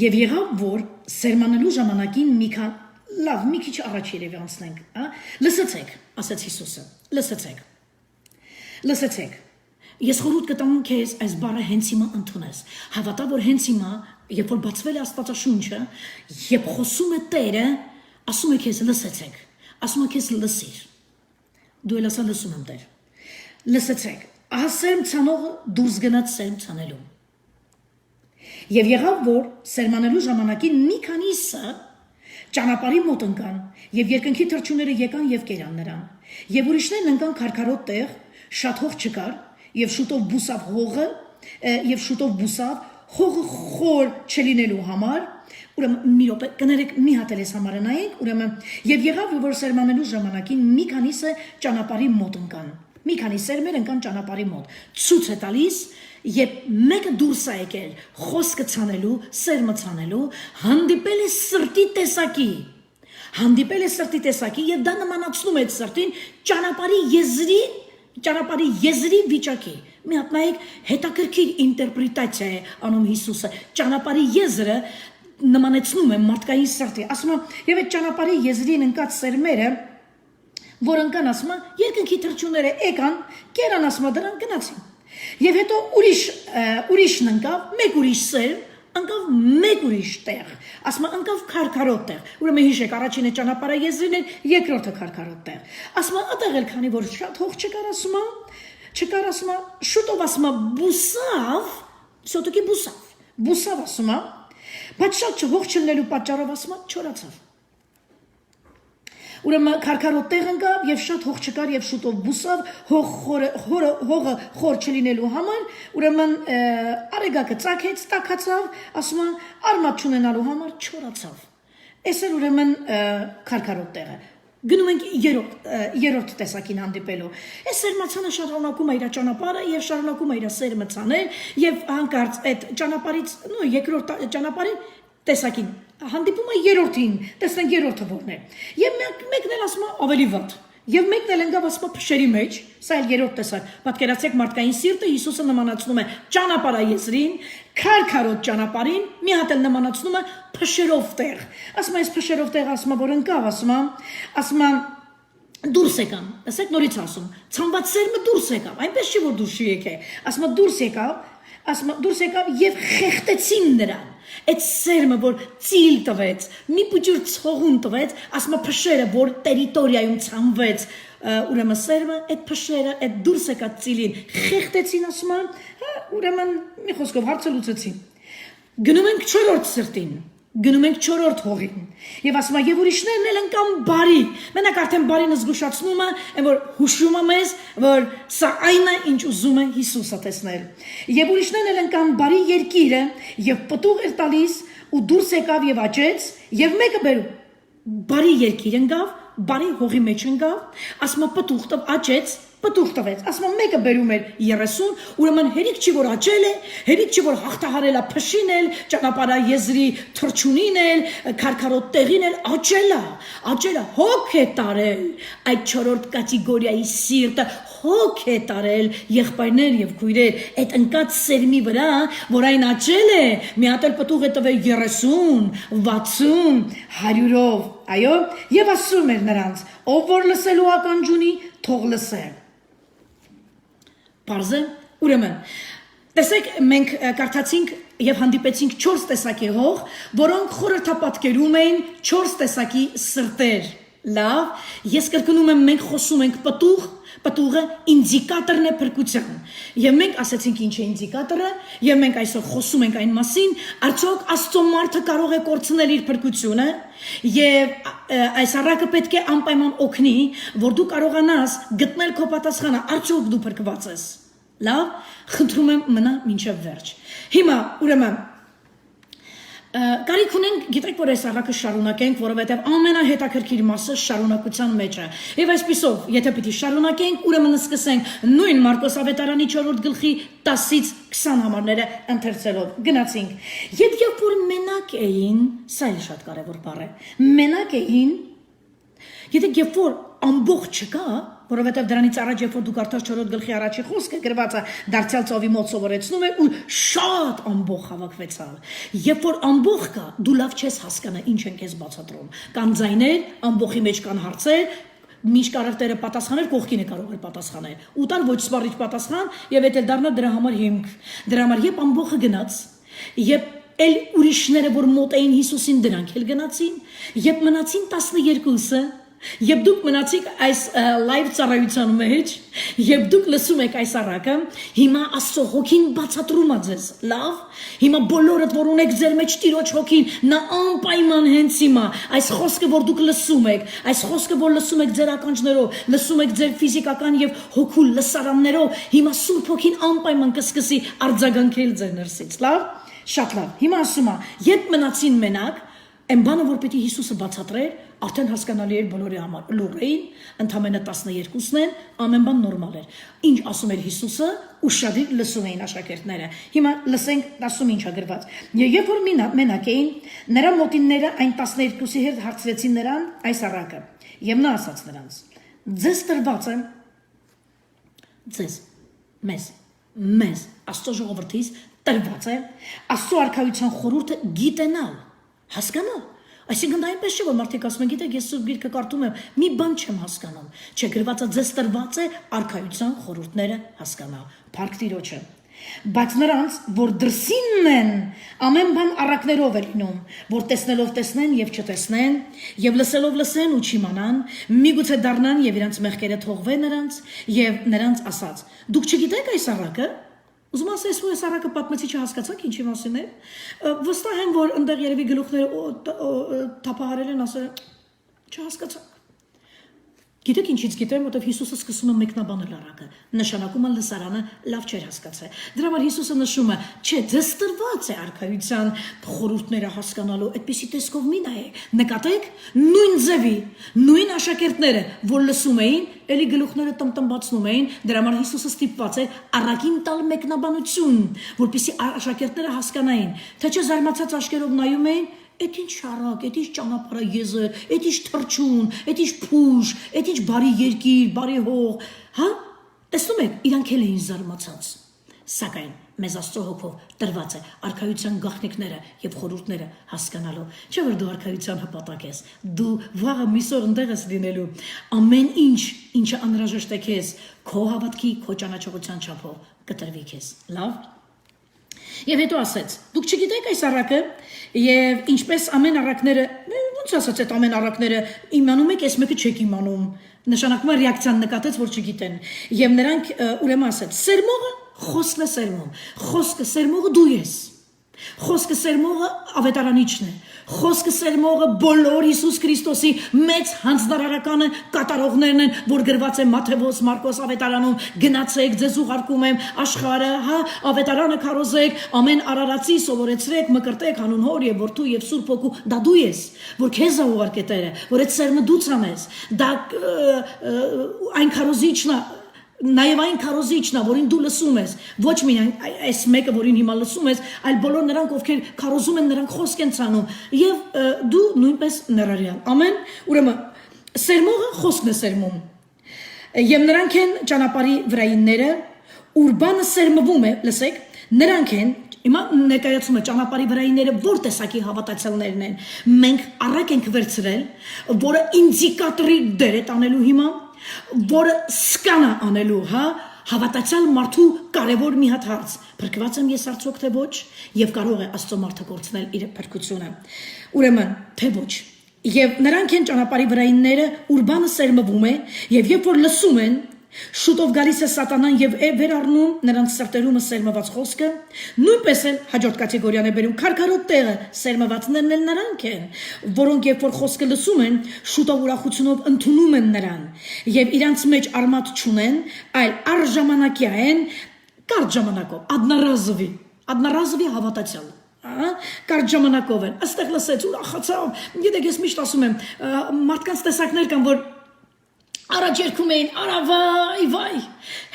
A: Եվ եղավ որ սերմանելու ժամանակին մի քիչ առաջ երևի անցնենք, լսեցեք, ասաց Հիսուսը, լսեցեք։ Ես խորհուրդ կտամ քեզ այս բառը հենց հիմա ընդունես։ Հավատա որ հենց հիմա Երբ որ բացվել է Աստվածաշունչը, երբ խոսում է Տերը, ասում է քեզ լսեցեք, ասում է քեզ լսիր։ Դու էլ ասա լսում եմ Տեր։ Լսեցեք, ահա սերմ ցանողը դուրս գնաց սերմ ցանելու։ Եվ եղավ որ սերմանելու ժամանակին մի քանիսը ճանապարհի մոտ ընկան, եւ երկնքի թռչունները եկան եւ կերան նրան։ Եվ ուրիշներն ընկան քարքարոտ տեղ, շատ հող չկար, եւ շուտով բուսավ հողը, եւ շուտով բուսավ Հողը խոր չլինելու համար, ուրեմն մի րոպե, կներեք մի հատ էլ էս համարը նայենք, ուրեմն եւ եղավ որ սերմանելու ժամանակին մի քանիսը ճանապարհի մոտ ընկան։ Մի քանի սերմեր ընկան ճանապարհի մոտ։ Ցույց է տալիս, երբ մեկը դուրս է եկել, խոսքը ցանելու, սերմը ցանելու, հանդիպել է սրտի տեսակի եւ դա նմանացնում է սրտին ճանապարհի եզրի վիճակի։ Մի հատ նայեք հետաքրքիր ինտերպրետացիա է անում Հիսուսը։ Ճանապարհի եզրը նմանեցնում է մարդկային սրտի։ Ասում է, եւ այդ ճանապարհի եզրին ընկած սերմերը, որ ընկան, ասում է, երկնքի թռչունները եկան, կերան, ասում է, դրանք գնացին։ Եվ հետո ուրիշն ընկավ, մեկ ուրիշ սերմ, ընկավ մեկ ուրիշ տեղ, ասում է, ընկավ քարքարոտ տեղ։ Ուրեմն հիշեք, առաջինը ճանապարհի եզրին էր, երկրորդը քարքարոտ տեղ։ Ասում է, այդտեղ էլ քանի որ շատ հող չկար, ասում է, շուտով ասում է բուսավ, սոտոքի բուսավ ասում է, բայց շատ հող չլինելու պատճառով ասում է չորացավ։ Ուրեմն քարքարոտ տեղ ընկավ եւ շատ հող չկար եւ շուտով բուսավ, հողը խոր չլինելու համար, ուրեմն արեգակը ծակեց, տաքացավ, ասում է արմատ չունենալու համար չորացավ։ Էս էր ուրեմն քարքարոտ տեղը։ Գնում ենք երրորդ տեսակին հանդիպելու։ Այս սերմացանը շարունակում է իր ճանապարհը եւ շարունակում է իր սերմը ցանել եւ հանկարծ այդ ճանապարհից երկրորդ ճանապարհին տեսակին հանդիպում է երրորդին, տեսնենք երրորդը որն է։ Եվ մեկն էլ ասում է ավելի վատ։ Եվ մեկն էլ ընկավ ասում է փշերի մեջ, սա էլ երրորդ տեսակ։ Պատկերացրեք մարդկային սիրտը Հիսուսը նմանացնում է ճանապարհայեզրին, քարքարոտ ճանապարհին, մի հատ էլ նմանացնում է փշերով տեղ։ Ասում է այս փշերով տեղ ասում է որ ընկավ, ասում է դուրս եկան, ասեք նորից ասում, ցանված սերմը դուրս եկավ, այնպես չի որ դուրս չի եկել, ասում է դուրս եկավ եւ խեղտեցին նրան, այդ սերմը որ ծիլ տվեց, մի փոքր ցողուն տվեց, ասում է փշերը որ տերիտորիայում ցանվեց, ուրեմն սերմը, այդ փշերը, այդ դուրս եկած ծիլին խեղտեցին, ասում է, ուրեմն մի խոսքով հարցը լուծեցին։ Գնում ենք չորրորդ սրտին։ Գնում ենք չորրորդ հողին եւ ասում է եւ ուրիշներն էլ ընկան բարի մենակ արդեն բարին զգուշացնում է որ հուշում է մեզ որ սա այն է ինչ ուզում է Հիսուսը տեսնել եւ ուրիշներն էլ ընկան բարի երկիրը եւ պտուղ էր տալիս ու դուրս եկավ եւ աճեց եւ մեկը բերում բարի երկիր ընկավ բարի հողի մեջ ընկավ ասում է պտուղ տավ աճեց պտուղ տվեց, ասում եմ մեկը բերում էր 30, ուրեմն հերիք չի որ աճել է, հերիք չի որ հաղթահարել է փշին էլ, ճանապարհայեզրի թրջունին էլ, քարքարոտ տեղին էլ աճել է, հոգ է տարել, այդ չորրորդ կատեգորիայի սիրտը հոգ է տարել եղբայրներ եւ քույրեր, այդ ընկած սերմի վրա, որ այն աճել է, մի հատ էլ պտուղ է տվել 30, 60, 100-ով, այո, եւ ասում էր նրանց, ով որ լսելու ականջունի, թող լսե։ Պարզը, ուրեմն, տեսեք, մենք կարդացինք եւ հանդիպեցինք 4 տեսակի հող, որոնք խորհրդապատկերում էին 4 տեսակի սրտեր։ Լավ, ես կրկնում եմ, մենք խոսում ենք պտուղը ինդիկատորն է փրկության։ Եվ մենք ասացինք ինչ է ինդիկատորը, եւ մենք այսօր խոսում ենք այն մասին, արդյոք Աստծո մարդը կարող է կորցնել իր փրկությունը, եւ այս առակը պետք է անպայման օգնի, որ դու կարողանաս գտնել քո պատասխանը, արդյոք դու փրկված ես։ Լավ, խնդրում եմ մնա մինչև վերջ։ Հիմա, ուրեմն Կարիք ունենք, գիտեք, որ այս առակը շարունակենք, որովհետև ամենահետաքրքիր մասը շարունակության մեջ է։ Եվ այսպիսով, եթե պիտի շարունակենք, ուրեմն սկսենք նույն Մարկոս ավետարանի 4-րդ գլխի 10-ից 20 համարները ընթերցելով։ Գնացինք։ Երբ որ մենակ էին, սա էլ շատ կարևոր բառ է։ Մենակ էին, երբ որ ամբողջ չկա, որովհետև դրանից առաջ երբ որ դու կարդաս 4-րդ գլխի առաջի խոսքը գրված է դարձյալ ծովի մոտ սովորեցնում է ու շատ ամբողջ հավաքվեցավ։ Երբ որ ամբողջ կա, դու լավ չես հասկանա ինչ են քեզ բացատրում։ Կան ձայներ, ամբողջի մեջ կան հարցեր, միշտ կարողտերը պատասխանել կողքին է կարող է պատասխանել։ Ու տալ ոչ սպառիչ պատասխան եւ դա դառնա դրա համար հիմք։ Դրա համար երբ ամբողջը գնաց, երբ էլ ուրիշները որ մոտ էին Հիսուսին դրանք էլ գնացին, երբ մնացին 12-ը Եվ դուք մնացիք այս լայվ ծառայության մեջ, եւ դուք լսում եք այս առակը, հիմա Աստծո հոգին բացատրում է ձեզ, լավ, հիմա բոլորդ որ ունեք ձեր մեջ Տիրոջ հոգին, նա անպայման հենց հիմա, այս խոսքը որ դուք լսում եք, այս խոսքը որ լսում եք ձեր ականջներով, լսում եք ձեր ֆիզիկական եւ հոգու լսարաններով, հիմա Սուրբ հոգին անպայման կսկսի արձագանքել ձեր ներսից, լավ, շատ լավ, հիմա ասում է, երբ մնացին մենակ, այն բանը որ պիտի Հիսուսը բացատրեր, արդեն հասկանալի էր բոլորի համար, լուռ էին, ընդամենը 12-ն են, ամեն բան նորմալ էր։ Ինչ ասում էր Հիսուսը, ուշադիր լսում էին աշակերտները։ Հիմա լսենք ասում ինչա գրված։ Երբ որ մենակ էին, նրա մոտինները այն 12-ի հետ հարցրեցին նրան այս առակը։ Եվ նա ասաց նրանց. ձեզ տրված է, ձեզ, մեզ, Աստծո ժողովրդից տրված է Աստծո արքայության խորհուրդը գիտենալ, հասկանալ։ Այսինքն դա այնպես չէ, որ մարդիկ ասում են, գիտեք, ես Սուրբ Գիրքը կարդում եմ, մի բան չեմ հասկանում։ Չէ, գրվածը ձեզ տրված է արքայության խորհուրդները հասկանալ, փառք Տիրոջը։ Բայց նրանց, որ դրսինն են, ամեն բան առակներով է լինում, որ տեսնելով տեսնեն եւ չտեսնեն, եւ լսելով լսեն ու չիմանան, միգուցե դառնան եւ իրենց մեղքերը թողվեն նրանց, եւ նրանց ասած. Դուք չգիտեք այս առակը։ Ուզում ասես, որ այս առակը պատմեցի չհասկացաք ինչի մասին է, վստահ եմ, որ ընդեղ երևի գլուխները թափահարել են, ասել չհասկացաք։ Գիտեք ինչից գիտեմ, որովհետև Հիսուսը սկսում է մեկնաբանել առակը, նշանակում է լսարանը լավ չէր հասկացել։ Դրա համար Հիսուսը նշում է, չէ, ձեզ տրված է արքայության խորհուրդները հասկանալու, այդպիսի տեսքով մի նայեք։ Նկատեք, նույն ձևի, նույն աշակերտները, որ լսում էին, էլի գլուխները տմտմբացնում էին, դրա համար Հիսուսը ստիպված է առակին տալ մեկնաբանություն, որպեսզի աշակերտները հասկանային, թե չէ զարմացած աչքերով նայում էին. Էդ ինչ շարակ, էդ ինչ ճանապարհայեզր, էդ ինչ թրջուն, էդ ինչ փուշ, էդ ինչ բարի երկիր, բարի հող, հա? Տեսնում եք, իրանք էլ էին զարմացած։ Սակայն մեզ Աստծո հոգով տրված է արքայության գաղտնիքները եւ խորհուրդները հասկանալու։ Չէ՞ որ դու արքայության հպատակ ես։ Դու վաղը միսօր ընդեղ ես լինելու։ Ամեն ինչ, ինչը անհրաժեշտ է քեզ, քո հավատքի, քո ճանաչողության չափով կտրվի քեզ։ Լավ։ Եվ հետո ասեց. դուք չգիտեք այս առակը եւ ինչպես ամեն առակները, ոնց ասած այդ ամեն առակները իմանում եք, այս մեկը չեք իմանում։ Նշանակում է ռեակցիան նկատեց, որ չգիտեն։ Եվ նրանք ուրեմն ասեց. սերմողը խոսքն է սերմում։ Խոսքը սերմողը դու ես։ Խոսքը սերմողը ավետարանիչն է։ Խոսքը սերմողը բոլոր Հիսուս Քրիստոսի մեծ հանձնարարականը կատարողներն են, որ գրված է Մատթեոս, Մարկոս ավետարանում, գնացեք, ձեզ ուղարկում եմ աշխարհը, հա, ավետարանը քարոզեք, ամեն արարածի սովորեցրեք, մկրտեք հանուն Հոր եւ Որդու եւ Սուրբ Հոգու, դա դու ես, որ քեզ է ուղարկե Տերը, որ այդ սերմը դու ցանես, դա այն քարոզիչն է, նաև այն քարոզիչն է, որին դու լսում ես, ոչ միայն այս մեկը, որին հիմա լսում ես, այլ բոլոր նրանք, ովքեր քարոզում են, նրանք խոսք են ցանում, եւ դու նույնպես ներառյալ։ Ամեն, ուրեմն սերմողը խոսքն է սերմում։ Եվ նրանք են ճանապարհի վրայինները, ուր բանը սերմվում է, լսեք, նրանք են Հիմա ներկայացում է ճանապարհի վրայինները որ տեսակի հավատացյալներն են։ Մենք առակ ենք վերցրել, որը ինդիկատորի դեր է տանելու հիմա, որը սկան է անելու, հա, հավատացյալ մարդու կարևոր մի հատ հարց։ Փրկված եմ ես արդյոք թե ոչ, եւ կարող է Աստծո մարդը կորցնել իր փրկությունը։ Ուրեմն, թե ոչ։ Եվ նրանք են ճանապարհի վրայինները, ուր բանը սերմվում է, եւ երբ որ լսում են, շուտով գալիս է սատանան եւ վերառնում նրանց սրտերումը սերմված խոսքը, նույնպես էլ հաջորդ կատեգորիան է բերում քարքարոտ տեղը, սերմվածներն էլ նրանք են, որոնք երբ որ խոսքը լսում են, շուտով ուրախությունով ընդունում են նրան եւ իրանց մեջ արմատ չունեն, այլ առժամանակյա են, կարճ ժամանակով, одноразовый հավատացյալ կարճ ժամանակով են, այստեղ լսեց, ուրախացավ, գիտեք ես միշտ ասում եմ, մարդկանց տեսակներ կան, որ Առաջ երգում էին, արա վայ,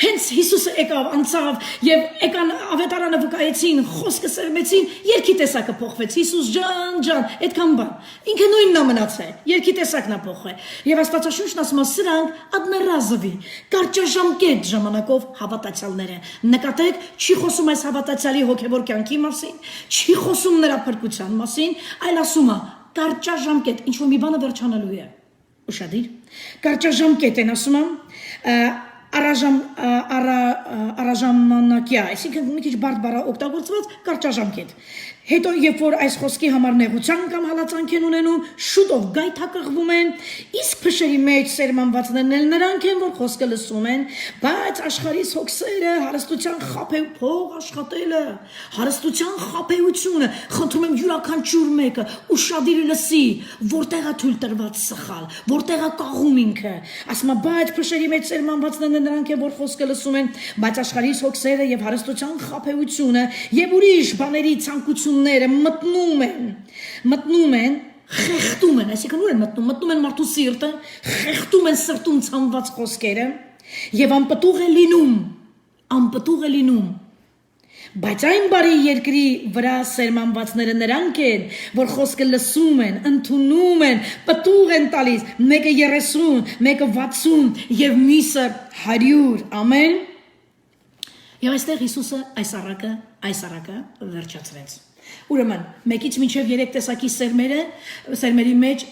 A: հենց Հիսուսը եկավ, անցավ եւ եկան ավետարանը վկայեցին, խոսքը սերմեցին, երգի տեսակը փոխվեց, Հիսուս ջան, այդքան բան։ Ինքը նույնն է մնացել, երգի տեսակն է փոխվել։ Եվ Աստվածաշունչն ասում է, սրանք одноразовый, կարճաժամկետ ժամանակով հավատացյալներ են։ Նկատեք, չի խոսում այս հավատացյալի հոգեվոր կյանքի մասին, չի խոսում նրա փրկության մասին, այլ ասում է, կարճաժամկետ, ինչ որ մի բանը վերջանալու է։ Ուշադիր, կարճաժամկետ են ասում առաժամանակյա, այսինքն մի քիչ բարդ բառ օգտագործված կարճաժամկետ։ Հետո երբ որ այս խոսքի համար նեղության կամ հալածանք են ունենում, շուտով գայթակղվում են, իսկ փշերի մեջ սերմանվածներն էլ նրանք են, որ խոսքը լսում են, բայց աշխարհիս հոգսերը, հարստության փող աշխատելը, հարստության խաբեությունը, խնդրում եմ յուրաքանչյուր մեկը ուշադիր լսի, որտեղ է թույլ տրված սխալ, որտեղ է կաղում ինքը, ասում է, բայց փշերի մեջ սերմանվածներն էլ նրանք են, որ խոսքը լսում են, բայց աշխարհիս հոգսերը եւ հարստության խաբեությունը եւ ուրիշ բաների ցանկություն մտնում են, խեղդում են, այսինքն ուր են մտնում են մարդու սիրտը, խեղդում են սրտում ցանված խոսքերը եւ անպտուղ է լինում, բայց այն բարի երկրի վրա սերմանվածները նրանք են, որ խոսքը լսում են, ընդունում են, պտուղ են տալիս, մեկը 30, մեկը 60 եւ մյուսը 100, ամեն։ Եվ այստեղ Հիսուսը այս առակը վերջացրեց։ Ուրեմն, մեկից մինչև 3 տեսակի սերմերի մեջ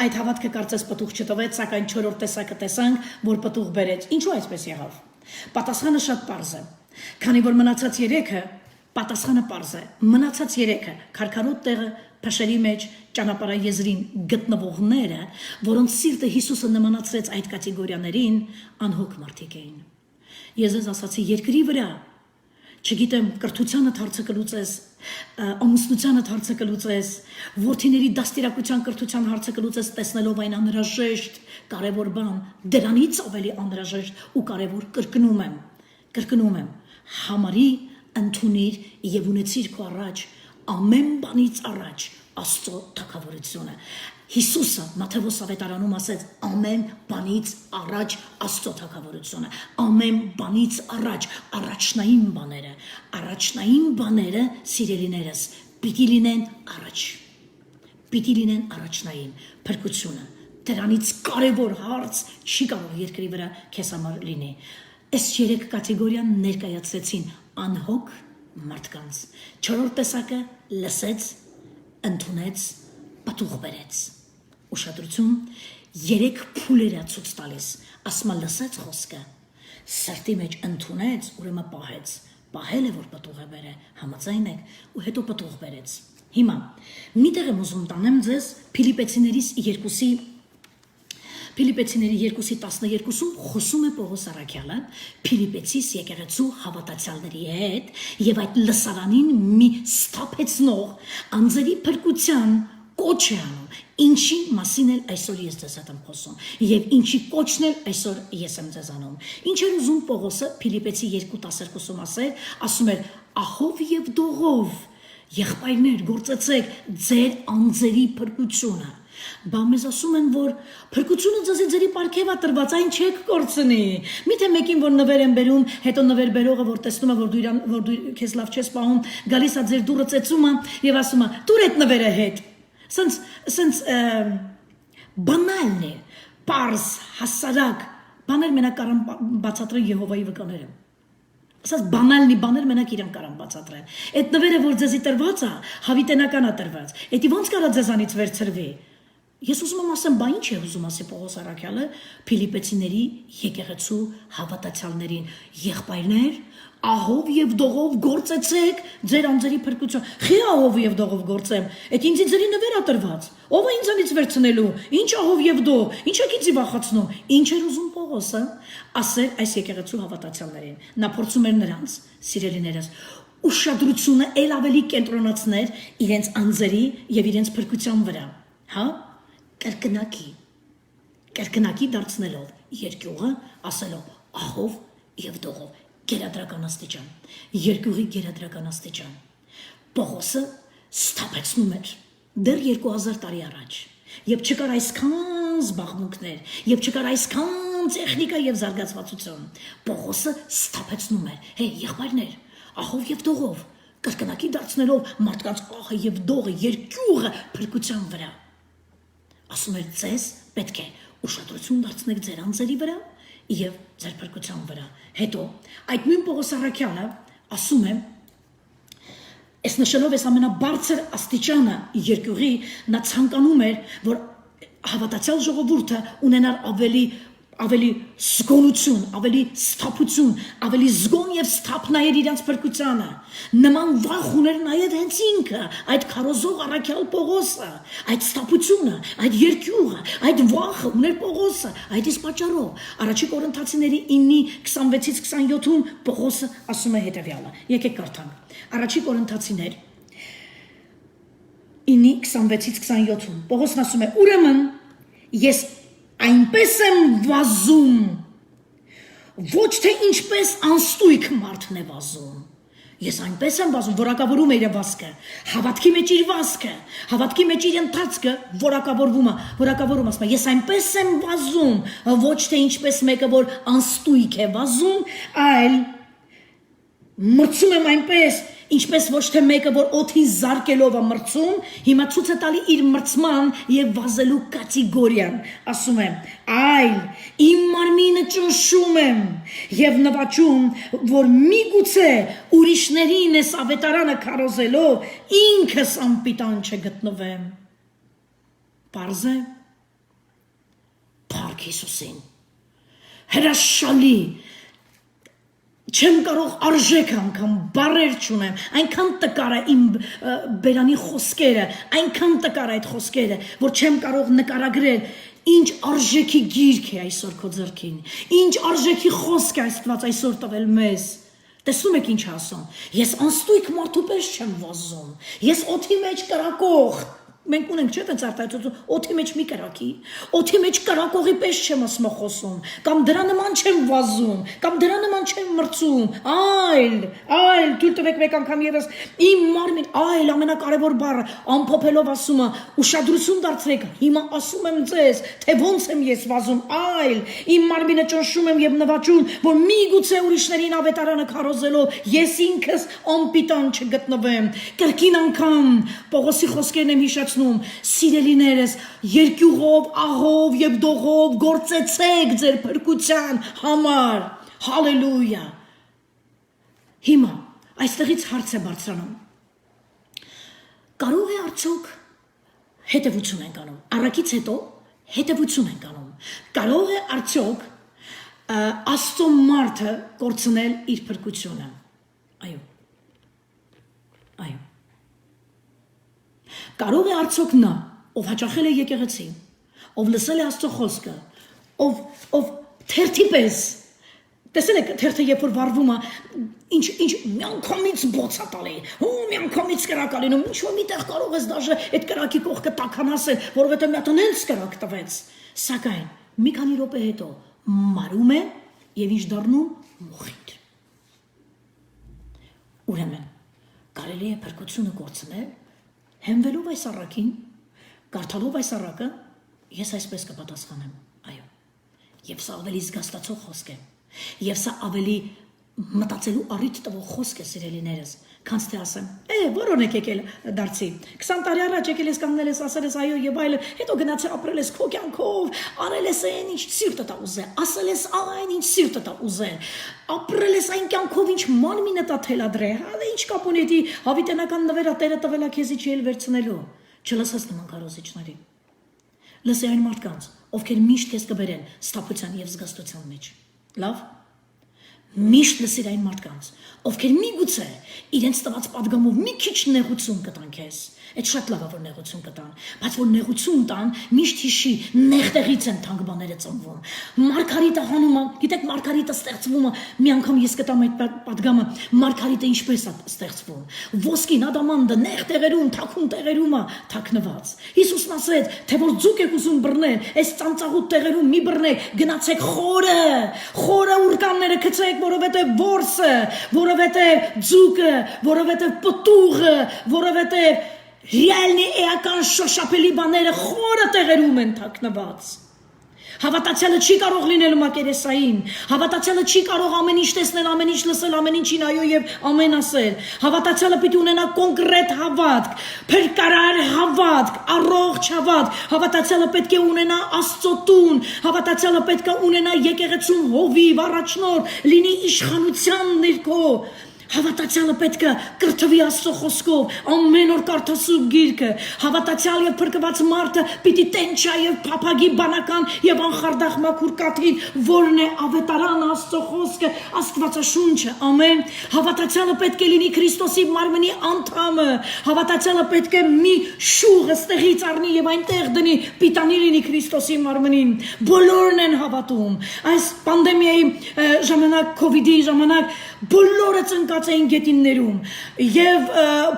A: այդ հավատքը կարծես պտուղ չտվեց, սակայն 4-րդ տեսակը տեսանք, որ պտուղ բերեց։ Ինչու այսպես եղավ։ Պատասխանը շատ պարզ է, քանի որ մնացած 3-ը պատասխանը պարզ է, մնացած 3-ը քարքարոտ տեղը, փշերի մեջ ճանապարհայեզրին գտնվողները, որոնց սիրտը Հիսուսը նմանացրեց այդ կատեգորիաներին, անհոգ մարդիկ էին։ Ես ասացի երկրի վրա չգիտեմ, կրթությանը հարցը կլուծես, ամուսնությանը հարցը կլուծես, որդիների դաստիարակության կրթության հարցը կլուծես, տեսնելով այն անհրաժեշտ կարևոր բան, դրանից ավելի անհրաժեշտ ու կարևոր կրկնում եմ, համարի ընդունիր եւ ունեցիր քո առաջ ամեն բանից առաջ Աստծո թագավորությունը։ Հիսուսը Մատթեոս ավետարանում ասեց ամեն բանից առաջ Աստծո թագավորությունը, ամեն բանից առաջ առաջնային բաները սիրելիներս պիտի լինեն առաջնային փրկությունը։ Դրանից կարևոր հարց չի կարող երկրի վրա քեզ համար լինի։ Այս 3 կատեգորիան ներկայացրեցին անհոգ մարդկանց։ 4-րդ տեսակը լսեց, ընդունեց, պատուղ բերեց։ Ուշադրություն, 3 փուլեր ցույց տալիս, ասма լսեց խոսքը, սրտի մեջ ընդունեց, ուրեմն պահել է որ պատուղ է բերե, համաձայն եք, ու հետո պատուղ բերեց։ Հիմա մի տեղ եմ ուզում տանեմ ձեզ Փիլիպեցիների 2:12-ում խոսում է Պողոս առաքյալը Փիլիպեցիս եկեղեցու հավատացյալների հետ եւ այդ լսարանին մի սթափեցնող անձերի փրկության կոչ է անում, ինչի մասին էլ այսօր ես ձեզ հետ եմ խոսում եւ ինչի կոչն էլ այսօր ես եմ ձեզ անում։ Ինչ էր ուզում Պողոսը Փիլիպեցի 2:12-ում ասում էր ահով եւ դողով եղբայրներ գործեցեք ձեր անձերի փրկությունը։ Բա մեզ ասում են, որ փրկությունը ձեզի ձերի պարգևա տրված, այն չեք կորցնի։ Միթե մեկին, որ նվեր են բերում, հետո նվեր բերողը, որ տեսնում է, որ դու քեզ լավ չես պահում, գալիս է ձեր դուռը ծեծում է եւ ասում է՝ «Տուր այդ նվերը հետ»։ Սենց բանալն է, պարզ, հասարակ, բաներ մենակ կարան բացատրեն Եհովայի վկաները։ Ասած բանալնի բաներ մենակ իրան կարան բացատրեն։ Այդ նվերը, որ ձեզի տրված է, հավիտենական է տրված։ Էդի ոնց կարա ձեզանից վերցրվի։ Ես ուզում եմ ասեմ, բա ինչ է ուզում ասի Պողոս առաքյալը Փիլիպեցիների եկեղեցու հավատացյալներին, եղբայրներ, ահով եւ դողով գործեցեք ձեր անձերի փրկություն։ Խի ահով եւ դողով գործեմ, այդ ինձի ձերի նվեր է տրված։ Ով է ինձանից վերցնելու։ Ինչ ահով եւ դող, ինչ եք ինձի վախացնում։ Ինչ էր ուզում Պողոսը ասել այս եկեղեցու հավատացյալներին։ Նա փորձում էր նրանց, սիրելիներս, ուշադրությունը ել ավելի կենտրոնացնել իրենց անձերի եւ իրենց փրկության վրա։ Հա? Կրկնակի դարձնելով երկյուղը, ասելով ահով եւ դողով, գերադրական աստիճան, երկյուղի գերադրական աստիճան։ Պողոսը սթափեցնում էր դեռ 2000 տարի առաջ, երբ չկար այսքան զբաղմունքներ, երբ չկար այսքան տեխնիկա եւ զարգացվածություն, Պողոսը սթափեցնում էր, հե եղբայրներ, ահով եւ դողով, կրկնակի դարձնելով մարդկանց ահը եւ դողը, երկյուղը փրկության վրա։ Ասում էր ձեզ պետք է ուշադրություն դարձնեք ձեր անձերի վրա եւ ձեր փրկության վրա։ Հետո այդ նույն Պողոս առաքյալը ասում է, այս նշելով այս ամենաբարձր աստիճանը երկյուղի, նա ցանկանում էր, որ հավատացյալ ժողովուրդը ունենար ավելի զգոնություն, ավելի սթափություն, ավելի զգոն եւ սթափ նայեր իրենց փրկությանը։ Նման վախ ուներ նաեւ հենց ինքը, այդ քարոզող առաքյալ Պողոսը, այդ սթափությունը, այդ երկյուղը, այդ վախը ուներ Պողոսը, այդ իսկ պատճառով առաջի Կորինթացիների 9:26-27-ում Պողոսը ասում է հետեւյալը։ Եկեք կարդանք։ Առաջի Կորինթացիներ 9:26-27-ում Պողոսն ասում է. ուրեմն ես այնպես եմ վազում, ոչ թե ինչպես անստույգ մարդն է վազում։ Ես այնպես եմ վազում, որակավորում է իր վազքը, հավատքի մեջ իր վազքը, հավատքի մեջ իր ընթացքը որակավորում ասում է, ես այնպես եմ վազում, ոչ թե ինչպես մեկը, որ անստույգ է վազում, այլ մրցում եմ այնպես, ինչպես ոչ թե մեկը, որ օդի զարկելով է մրցում, հիմա ցույց է տալի իր մրցման եւ վազելու կատեգորիան, ասում եմ, այլ իմ մարմինը ճնշում եմ եւ նվաճում, որ միգուցե ուրիշներին այս ավետարանը քարոզելով ինքս անպիտան չգտնվեմ։ Պարզ է, Փառք Հիսուսին, հրաշալի, չեմ կարող արժեք անգամ բարեր չունեմ, այնքան տկար է իմ բերանի խոսքերը, այնքան տկար է այդ խոսքերը, որ չեմ կարող նկարագրել, ինչ արժեքի գիրք է այսօր քո ձեռքին, ինչ արժեքի խոսք է Աստված այսօր տվել մեզ, Տեսնում եք ինչ ասում։ Ես անստույկ մարդու պես չեմ վազում։ Ես օթի մեջ կրակող Մենք ունենք չէ՞ տենց արտահայտություն, օթի մեջ մի կրակի, օթի մեջ կրակողի պես չեմ ասում խոսում, կամ դրա նման չեմ վազում, կամ դրա նման չեմ մրցում, այլ, թույլ տվեք մեկ անգամ եւս իմ մարմին, այլ ամենակարևոր բառը, ամփոփելով ասում է, ուշադրություն դարձրեք, հիմա ասում եմ ձեզ, թե ոնց եմ ես վազում, այլ, իմ մարմինը ճնշում եմ եւ նվաճում, որ միգուցե ուրիշներին ավետարանը քարոզելով ես ինքս անպիտան չգտնվեմ, կրկին անգամ Պողոսի խոսքերն եմ հիշեցնում, սիրելիներս, երկյուղով, աղով եւ դողով գործեցեք ձեր փրկության համար, հալելույա։ Հիմա այստեղից հարց է բարձրանում, կարող է արդյոք հետևություն ենք անում, առաքից հետո հետևություն ենք անում, կարող է արդյոք Աստծո մարդը կորցնել իր փրկությունը, այո, այո, կարող է արդյոք նա, ով հաճախել է եկեղեցի, ով լսել է Աստծո խոսքը, ով թերթի պես, տեսել եք թերթը երբ որ վարվում է, ինչ միանգամից բոց է տալի, միանգամից կրակ է լինում, ինչ որ միտեղ կարող ես դաժե այդ կրակի կողքը տաքանասել, որովհետև մի հատ նենց կրակ տվեց, սակայն մի քանի րոպե հետո մարում է եւ ինչ դառնում մոխիր։ Ուրեմն կարելի է փրկությունը կորցնել հենվելով այս առակին, կարդալով այս առակը, ես այսպես կպատասխանեմ, այո, եւ սա ավելի զգաստացող խոսք է, եւ սա ավելի մտածելու առիթ տվող խոսք է, սիրելիներս, քանց թե ասեմ, որոն եք եկել դարձի, 20 տարի առաջ եկել ես կանգնել ես, ասել ես այո եւ այլն, հետո գնացել ապրել ես քո կյանքով, արել ես այն ինչ սիրտը տա ուզել, ասել ես այն ինչ սիրտը տա ուզել, ապրել ես այն կյանքով ինչ մանմինը տա թելադրե, հա ինչ կապ ունի դի հավիտենական նվերա Տերը տվել է քեզի չի էլ վերցնելու, չլսես նման քարոզիչների, լսի այն մարդկանց, ովքեր միշտ քեզ կբերեն ստապության եւ զգաստության մեջ, լավ Միշտ լսիր այն մարդկանց, ովքեր միգուցե իրենց տված պատգամով մի քիչ նեղություն կտան քեզ, այդ շատ լավ է որ նեղություն կտան, բայց որ նեղություն տան, միշտ հիշի, նեղ տեղից են թանկ բաները ծնվում։ Մարգարիտը հանում է, գիտեք Մարգարիտը ստեղծվում է, մի անգամ ես կտամ այդ պատգամը, Մարգարիտը ինչպես է ստեղծվում։ Ոսկին ադամանդը նեղ տեղերում, թաքուն տեղերում է թաքնված։ Հիսուսն ասեց, թե որ ձուկ եք ուզում բռնել, այս ծանծաղուտ տեղերում մի բռնեք, գնացեք խորը ուրկանները գցեք որովհետև որսը, որովհետև ձուկը, որովհետև պտուղը, որովհետև ռեալնի էական շոշափելի բաները խորը տեղերում են թաքնված։ Հավատացյալը չի կարող լինել մակերեսային, հավատացյալը չի կարող ամեն ինչ տեսնել, ամեն ինչ լսել, ամեն ինչին այո եւ ամեն ասել։ Հավատացյալը պիտի ունենա կոնկրետ հավատք, փրկարար հավատք, առողջ հավատք։ Հավատացյալը պետք է ունենա Աստծո տուն, հավատացյալը պետք է ունենա եկեղեցում հովիվ, առաջնորդ, լինի իշխանության ներքո։ Հավատացյալը պետք է կրթվի Աստծո խոսքով, ամեն օր կարդասուբ գիրքը, հավատացյալ եւ փրկված մարդը պիտի տենչա եւ փափագի բանական եւ անխարդախ մաքուր կաթին, որն է ավետարան Աստծո խոսքը, Աստվածաշունչը, ամեն։ Հավատացյալը պետք է լինի Քրիստոսի մարմնի անդամը, հավատացյալը պետք է մի շուղ ստեղից առնի եւ այնտեղ դնի, պիտանի լինի Քրիստոսի մարմնին։ Բոլորն են հավատում։ Այս պանդեմիայի ժամանակ, COVID-ի ժամանակ բոլորը ծնկած էին գետիններում, եւ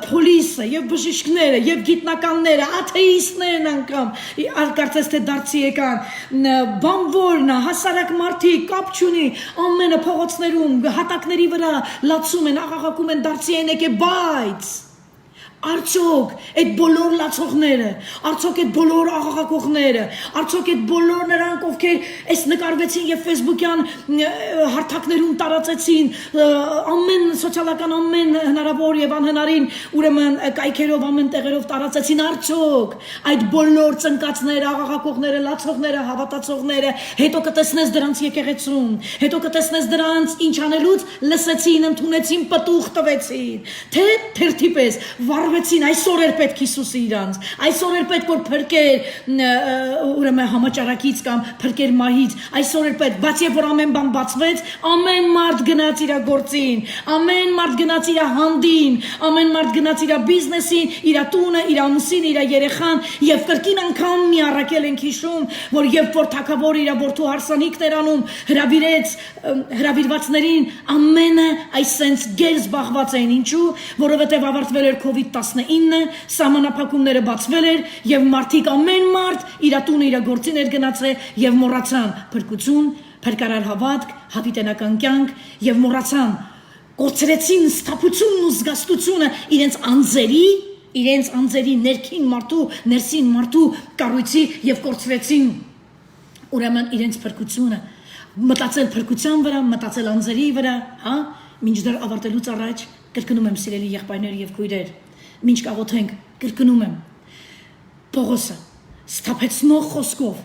A: պոլիսը, եւ բժիշկները, եւ գիտնականները, աթեիստներն անգամ, կարծես թե դարձի եկան, բանվորնը, հասարակ մարդիկ, կապ չունի, ամենը փողոցներում, հատակների վրա լացում են, աղաղակում են, դարձի են եկե, բայց Արդյոք այդ բոլոր լացողները, արդյոք այդ բոլոր աղաղակողները, արդյոք այդ բոլոր նրանք, ովքեր այս նկարվեցին եւ Facebook-յան հարթակներում տարածեցին, ամեն սոցիալական ամեն հնարավոր եւ անհնարին, ուրեմն կայքերով ամեն տեղերով տարածեցին, արդյոք այդ բոլոր ծնկածները, աղաղակողները, լացողները, հավատացողները, հետո կտեսնես դրանց եկեղեցում, հետո կտեսնես դրանց ինչ անելուց լսեցին, ընդունեցին, պտուղ տվեցին, թե թերթի պես Պարվեցին, այսօր էր պետք Հիսուսը իրանց, այսօր էր պետք որ փրկեր ուրեմն համաճարակից կամ փրկեր մահից, այսօր էր պետք, բայց երբ որ ամեն բան բացվեց, ամեն մարդ գնաց իր գործին, ամեն մարդ գնաց իր հանդին, ամեն մարդ գնաց իր բիզնեսին, իր տունը, իր ամուսին, իր երեխան եւ կրկին անգամ մի առաքել ենք հիշում, որ երբ որ թագավորը իր որդու հարսանիքներ անում, հրավիրեց հրավիրվածներին ամենը այսենց գեր զբաղված էին, ինչու, որովհետև ավարտվել էր COVID-19, սահմանափակումները բացվել էր եւ մարդիկ ամեն մարդ իր տունը իր գործին էր գնացել եւ մոռացան փրկություն, փրկարար հավատք, հավիտենական կյանք եւ մոռացան կորցրեցին սթափությունն ու զգաստությունը իրենց անձերի ներքին մարդու, ներսին մարդու կառույցի եւ կորցրեցին ուրեմն իրենց փրկությունը, մտածել փրկության վրա, մտածել անձերի վրա, հա, մինչդեռ ավարտելուց առաջ կրկնում եմ սիրելի եղբայրներ եւ քույրեր, մինչ կաղոթենք, կրկնում եմ Պողոսը սթափեցնող խոսքով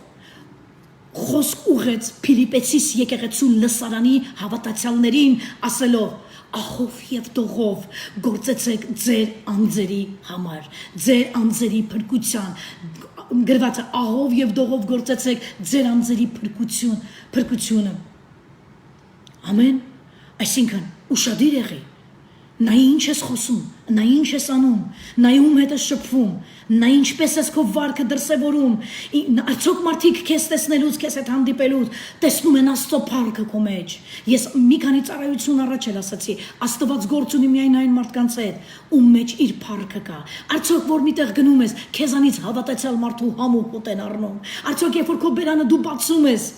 A: խոսք ուղեց Փիլիպեցիս եկեղեցու լսարանի հավատացյալներին ասելով ահով եւ դողով գործեցեք ձեր անձերի համար, ձեր անձերի փրկության գրված է ահով եւ դողով գործեցեք ձեր անձերի փրկությունը ամեն այսինքն ուշադիր եղի նա ինչ ես խոսում, նա ինչ ես անում, նա ում հետ ես շփվում, նա ինչպես ես քո վարքը դրսևորում, արդյոք մարդիկ քեզ տեսնելուց, քեզ հետ հանդիպելուց, տեսնում են Աստծո փառքը քո մեջ։ Ես մի քանի ծառայություն առաջ էլ ասացի, Աստված գործ ունի միայն այն մարդկանց հետ, ում մեջ իր փառքը կա։ Արդյոք որ միտեղ գնում ես, քեզանից հավատացյալ մարդու համուհ ուտեն առնում։ Արդյոք երբ որ քո բերանը դու բացում ես,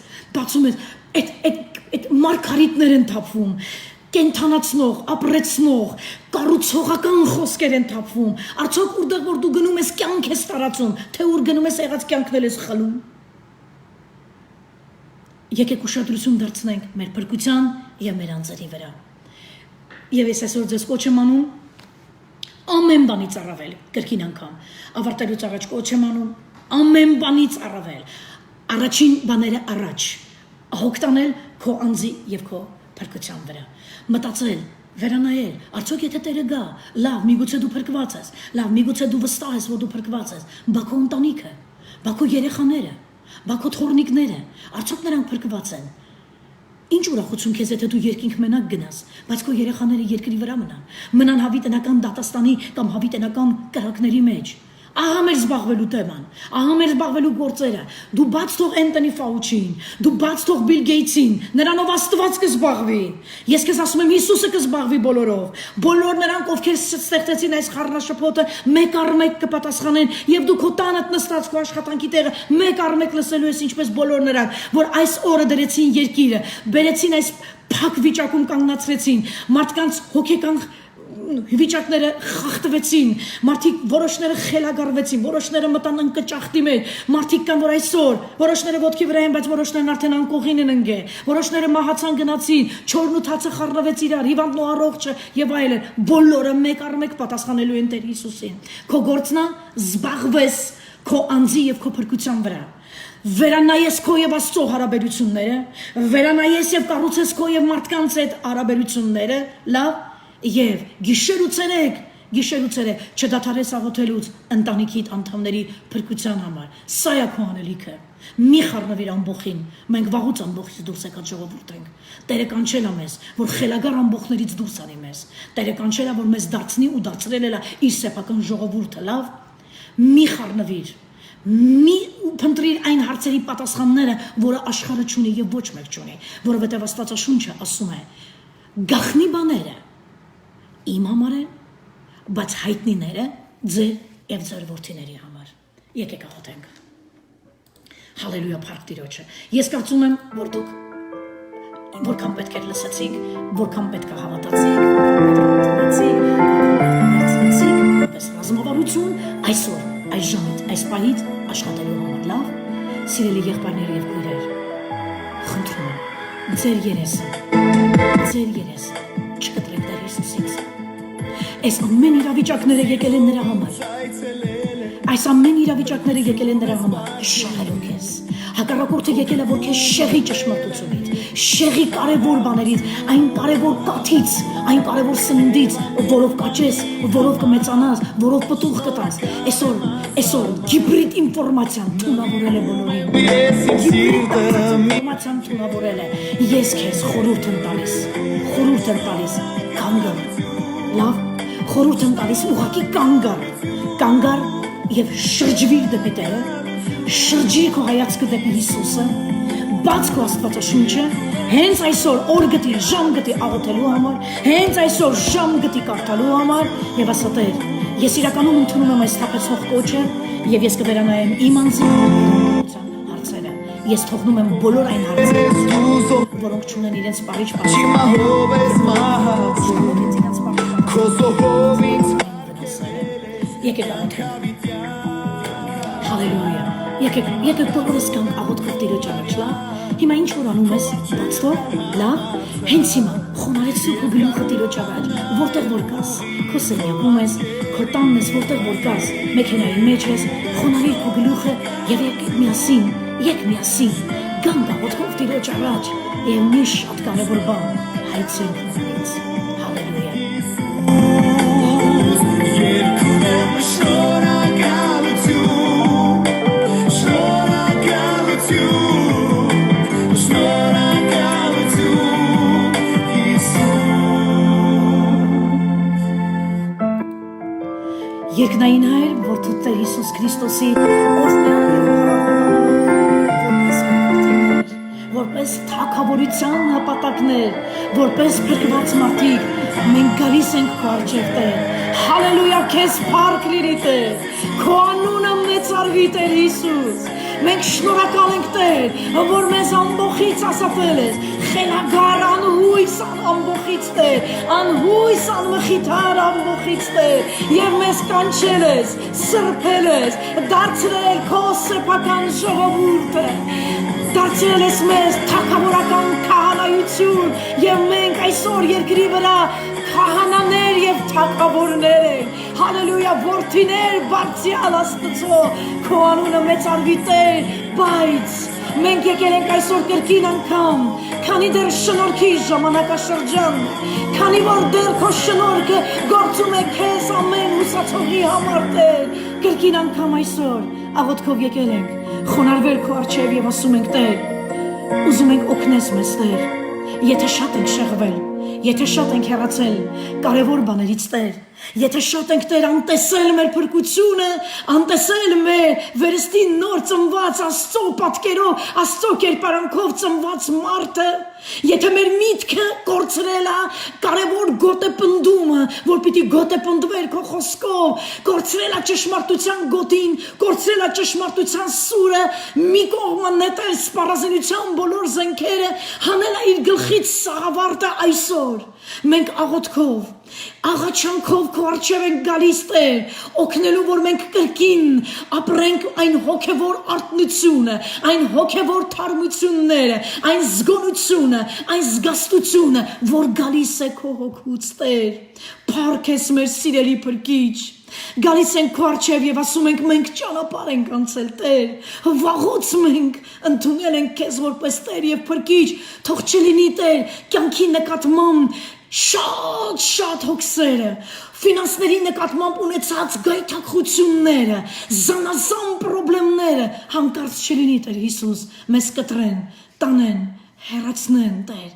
A: այդ մարգարիտներ են թափվում։ Կենթանացնող, ապրեցնող, կառուցողական խոսքեր են թափվում։ Արդյոք որտեղ որ դու գնում ես կյանք ես տարածում, թե ուր գնում ես եղած կյանքն ես խլում։ Եկեք ուշադրություն դարձնենք մեր փրկության եւ մեր անձերի վրա։ Եվ ես այսօր ձեզ կոչ եմ անում ամեն բանից առավել, կրկին անգամ, ավարտելուց առաջ կոչ եմ անում ամեն բանից առավել, առաջին բաները առաջ, հոգ տանել քո անձի եւ քո փրկության վրա, մտածել, վերանայել, արդյոք եթե Տերը գա, լավ, միգուցե դու փրկված ես, լավ, միգուցե դու վստահ ես, որ դու փրկված ես, բա քո ընտանիքը, բա քո երեխաները, բա քո թոռնիկները, արդյոք նրանք փրկված են։ Ինչ ուրախություն քեզ եթե դու երկինք մենակ գնաս, բայց քո երեխաները երկրի վրա մնան հավիտենական դատաստանի կամ հավիտենական կրակների մեջ։ Ահա մեր զբաղվելու թեման, ահա մեր զբաղվելու գործերը, դու բաց թող Անտոնի Ֆաուչին, դու բաց թող Բիլ Գեյթսին, նրանով Աստված կզբաղվի, ես քեզ ասում եմ Հիսուսը կզբաղվի բոլորով, բոլոր նրանք ովքեր ստեղծեցին այս խառնաշփոթը մեկ առ մեկ կպատասխանեն եւ դու քո տանդ նստած քո աշխատանքի տեղը մեկ առ մեկ լսելու ես ինչպես բոլոր նրանք, որ այս օրը դրեցին երկիրը, բերեցին այս փակ վիճակում կանգնացրեցին, մարդկանց հոգեկան վիճակները խախտվեցին, մարդիկ որոշները խելագարվեցին, որոշները մտան ընկճախտի մեջ, մարդիկ կան որ այսօր, որոշները ոտքի վրա են, բայց որոշներն արդեն անկողին են ընկել, որոշները մահացան գնացին, չորն ու թացը խառնվեց իրար, հիվանդն ու առողջը եւ այլն, բոլորը մեկ առ մեկ պատասխանելու են Տեր Հիսուսին։ Քո գործն է զբաղվես քո անձի եւ քո փրկության վրա։ Վերանայես քո եւ Աստծո հարաբերությունները, վերանայես եւ կառուցես քո եւ մարդկանց հետ հարաբերությունները, լավ Եվ գիշեր ու ցերեկ չդադարես աղոթելուց ընտանիքիդ անդամների փրկության համար։ Սա է քո անելիքը։ Մի խառնվիր ամբողջին։ Մենք վաղուց ամբողջից դուրս եկած ժողովուրդ ենք։ Տերը կանչել է մեզ, որ խելագար ամբողջներից դուրս անի մեզ։ Տերը կանչել է, որ մեզ դարձնի ու դարձրել է իր սեփական ժողովուրդը, լավ։ Մի խառնվիր։ Մի փնտրիր այն հարցերի պատասխանները, որը աշխարհը չունի եւ ոչ մեկ չունի, որովհետեւ Աստվածաշունչը ասում է. գախնի բաները իմ համար է, բայց հայտնիները ձեր եւ ձեր որդիների համար։ Եկեք աղոթենք։ Հալելույա, փառք Տիրոջը։ Ես կարծում եմ, որ դուք որքան պետք է լսեցիք, որքան պետք է հավատացիք, որպես ռազմավարություն այսօր, այս ժամից, այս պահից աշխատելու համար, լավ, սիրելի եղբայրներ եւ քույրեր, խնդրում եմ, ձեր երեսը չկտրեք Տեր Հիսուսից։ Այս ամեն իրավիճակները եկել են նրա համար։ Այս ամեն իրավիճակները եկել են նրա համար շահելու քեզ, Հակառակորդը եկել է որ քեզ շեղի ճշմարտությունից, շեղի կարևոր բաներից, այն կարևոր կաթից, այն կարևոր սննդից, որով կաճես, որով կմեծանաս, որով պտուղ կտաս։ Այսօր գիբրիդ ինֆորմացիան թունավորել է բոլորին։ Ինֆորմացիան թունավորել է։ Ես քեզ խորհուրդ եմ տալիս, կանգար, լավ, խորհուրդ եմ տալիս ուղղակի կանգար եւ շրջվիր դեպի Տերը, շրջի քո հայացքը դեպի Հիսուսը, բաց քո Աստվածաշունչը, հենց այսօր օր գտի, ժամ գտի աղոթելու համար, հենց այսօր ժամ գտի կարդալու համար եւ ասա Տեր, ես իրականում ընդունում եմ այս թափեցող կոչը եւ ես կվերանայեմ իմ անձին հարցերը, ես թողնում եմ բոլոր այն հարցերը, որոնք չունեն իրենց պարիչ Եկեք աղոթենք, հալելույա, եկեք բոլորս կանք աղոթքով Տիրոջ առաջ, լավ, հիմա ինչ որ անում ես, բաց թող, լավ, հենց հիմա խոնարհեցրու քո գլուխը Տիրոջ առաջ, որտեղ որ կաս, քո սենյակում ես, քո տանն ես, որտեղ որ կաս, մեքենայի մեջ ես, խոնարհիր քո գլուխը եւ եկեք միասին, գանք աղոթքով Տիրոջ առաջ, եւ մի շատ կարեւոր բան, հայցենք նրանից, հալելույա Երկնային Հայր, որդու Տեր Հիսուս Քրիստոսի որպես թագավորության նպատակներ, որպես փրկված մարդիկ, մենք գալիս ենք քո առջև Տեր, հալելույա քեզ փառք լինի Տեր, քո անունը մեծարվի Տեր Հիսուս, մենք շնորհակալ ենք Տեր, որ մեզ ամբողից ասացել ես, խելագար անհույս ամբողից Տեր, անհույս անմխիթար ամբողից Տեր, եւ մեզ կանչել ես, սրբել ես, դարձրել քո սեփական ժողովուրդը, դարձրել ես մեզ թագավորական քահանայություն, եւ մենք այսօր երկրի վրա քահանաներ եւ թագավորներ ենք, հալելույա, որդիներ բարձրյալ Աստծո, քո անունը մեծարվի Տեր, բայց մենք եկել ենք այսօր կրկին անգամ, քանի դեռ շնորհքի ժամանակաշրջան, քանի որ դեռ քո շնորհքը գործում է քեզ ամեն հուսացողի համար Տեր, կրկին անգամ այսօր աղոթքով եկել ենք, խոնարհվել քո առջև եւ ասում ենք Տեր, ուզում ենք օգնես մեզ Տեր, եթե շատ ենք շեղվել, եթե շատ ենք հեռացել կարևոր բաներից Տեր, եթե շատ ենք Տեր անտեսել մեր փրկությունը, անտեսել մեր վերստին նոր ծնված Աստծո պատկերով, Աստծո կերպարանքով ծնված մարդը, եթե մեր միտքը կորցրել է կարևոր գոտեպնդումը, որ պիտի գոտեպնդվեր քո խոսքով, կորցրել է ճշմարտության գոտին, կորցրել է ճշմարտության սուրը, մի կողմը նետել սպառազինության բոլոր զենքերը, հանել է իր գլխից սաղավարտը այսօր, մենք աղոթքով, աղաչանքով քո առջև ենք գալիս Տեր, օգնելու որ մենք կրկին ապրենք այն հոգևոր արթնությունը, այն հոգևոր թարմությունները, այն զգոնությունը, այն զգաստությունը, որ գալիս է քո հոգուց Տեր, փառք ես մեր սիրելի Փրկիչ, գալիս ենք քո առջև եւ ասում ենք մենք ճանապարհ ենք անցել Տեր, վաղուց մենք ընդունել ենք քեզ որպես Տեր եւ Փրկիչ, թող չլինի Տեր կյանքի նկատմամբ շատ հոգսերը, ֆինանսների նկատմամբ ունեցած գայթակղությունները, զանազան պրոբլեմները, հանկարծ չլինի Տեր Հիսուս, մեզ կտրեն, տանեն, հեռացնեն Տեր,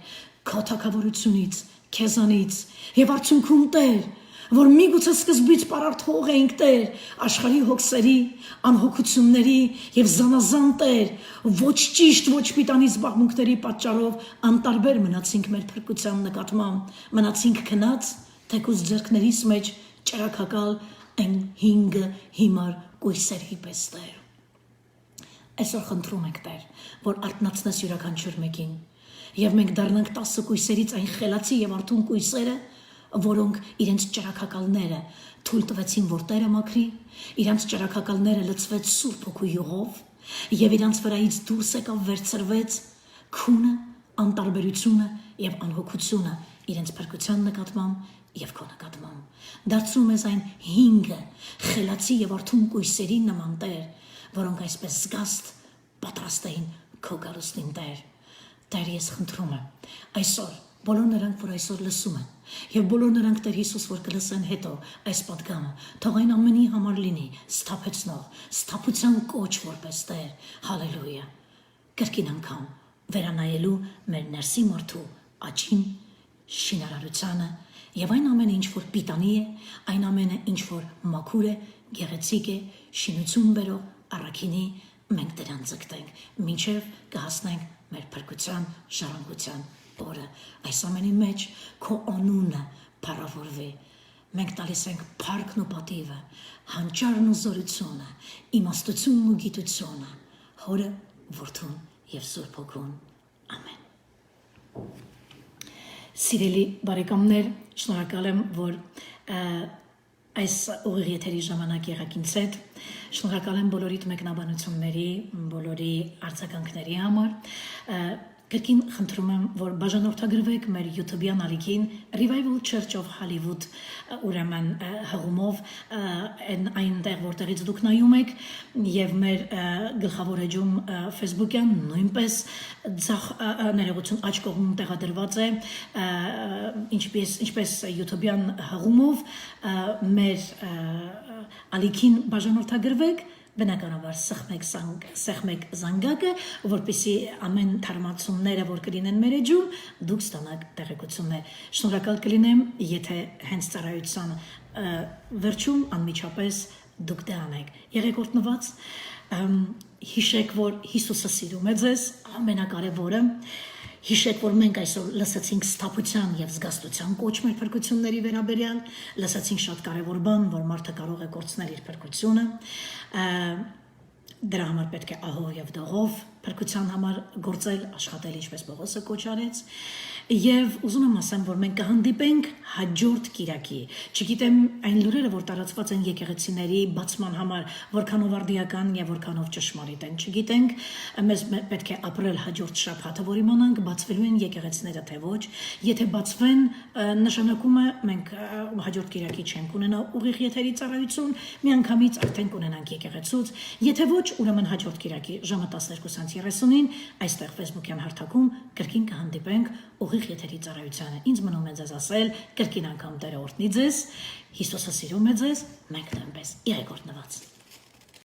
A: քո թագավորությունից, քեզանից, եւ արդյունքում Տեր, որ միգուցե սկզբից պարարթող էինք Տեր, աշխարհի հոգսերի, անհոգությունների եւ զանազան Տեր, ոչ ճիշտ, ոչ պիտանի զբաղմունքների պատճառով անտարբեր մնացինք մեր փրկության նկատմամբ, մնացինք քնած, թեկուզ ձեռքներիս մեջ ճրակակալ այն 5 հիմար կույսերի պես Տեր։ Այսօր խնդրում ենք Տեր, որ արթնացնես յուրաքանչյուր մեկին, եւ մենք դառնանք 10 կույսերից այն խելացի եւ արթուն կույսերը, որոնք իրենց ճրակակալները թույլ տվեցին, որ Տերը մաքրի, իրենց ճրակակալները լցվեց Սուրբ Հոգու յուղով եւ իրենց վրայից դուրս եկավ վերցրվեց քունը, անտարբերությունը եւ անհոգությունը իրենց փրկության նկատմամբ եւ քո նկատմամբ։ Դարձնում ես այն 5 խելացի եւ արթուն կույսերի նման Տեր, որոնք այսպես զգաստ, պատրաստ էին քո գալուստին Տեր ես խնդրում եմ այսօր բոլոր նրանք որ այսօր լսում են եւ բոլոր նրանք Տեր Հիսուս որ կլսեն հետո այս պատգամը թող այն ամենի համար լինի սթափության կոչ որպես Տեր հալելույա կրկին անգամ վերանայելու մեր ներսի մարդու աչին շինարարությանը եւ այն ամենը ինչ որ պիտանի է այն ամենը ինչ որ մաքուր է գեղեցիկ է շինություն բերող առաքինի մենք դրան ձգտենք մինչև կհասնենք մեր փրկության ժառանգության օրը այս ամենի մեջ քո անունը փառավորվի մենք տալիս ենք փառքն ու պատիվը հանճարն ու զորությունը իմաստությունն ու գիտությունը Հորը Որդուն եւ Սուրբ Հոգուն ամեն Սիրելի բարեկամներ շնորհակալ եմ որ այս ուղիղ եթերի ժամանակ եղաք ինձ հետ շնորհակալ եմ բոլորիդ մեկնաբանությունների բոլորի արձագանքների համար Կրկին խնդրում եմ, որ բաժանորդագրվեք մեր YouTube-յան ալիքին Revival Church of Hollywood ուրեմն հղումով այնտեղ որտեղից դուք նայում եք եւ մեր գլխավոր էջում Facebook-յան նույնպես ցախ ներողություն աջ կողմում տեղադրված է ինչպես YouTube-յան հղումով մեր ալիքին բաժանորդագրվեք Բնականաբար սեղմեք զանգակը, որպեսզի ամեն թարմացումները, որ կլինեն մեր էջում, դուք ստանաք տեղեկություններ։ Շնորհակալ կլինեմ, եթե հենց ծառայության վերջում անմիջապես դուք դա անեք։ Եղեք օրհնված, հիշեք, որ Հիսուսը սիրում է ձեզ, ամենակարևորը Հիշեք, որ մենք այսօր լսեցինք սթափության եւ զգաստության կոչ մեր փրկությունների վերաբերյալ, լսեցինք շատ կարևոր բան, որ մարդը կարող է կորցնել իր փրկությունը, դրա համար պետք է ահով եւ դողով փրկության համար գործել, աշխատել ինչպես Պողոսը կոչ արեց, եւ ուզում եմ ասեմ, որ մենք կհանդիպենք հաջորդ կիրակի, չգիտեմ այն լուրերը, որ տարածված են եկեղեցիների բացման համար, որքանով արդիական եւ որքանով ճշմարիտ են, չգիտենք, մեզ պետք է ապրել հաջորդ շաբաթը, որ իմանանք բացվելու են եկեղեցիները թե ոչ, եթե բացվեն, նշանակում է մենք հաջորդ կիրակի չենք ունենա ուղիղ եթերի ծառայություն, միանգամից արդեն կունենանք եկեղեցուց, եթե ոչ, ուրեմն հաջորդ կիրակի ժամը 12:30-ին այստեղ Facebook-յան հարթակում կրկին կհանդիպենք ուղիղ եթերի ծառայությանը։ Ինձ մնում է ձեզ ասել, կրկին անգամ Տերը օրհնի ձեզ, Հիսուսը սիրում է ձեզ, մենք նույնպես եղեք օրհնված։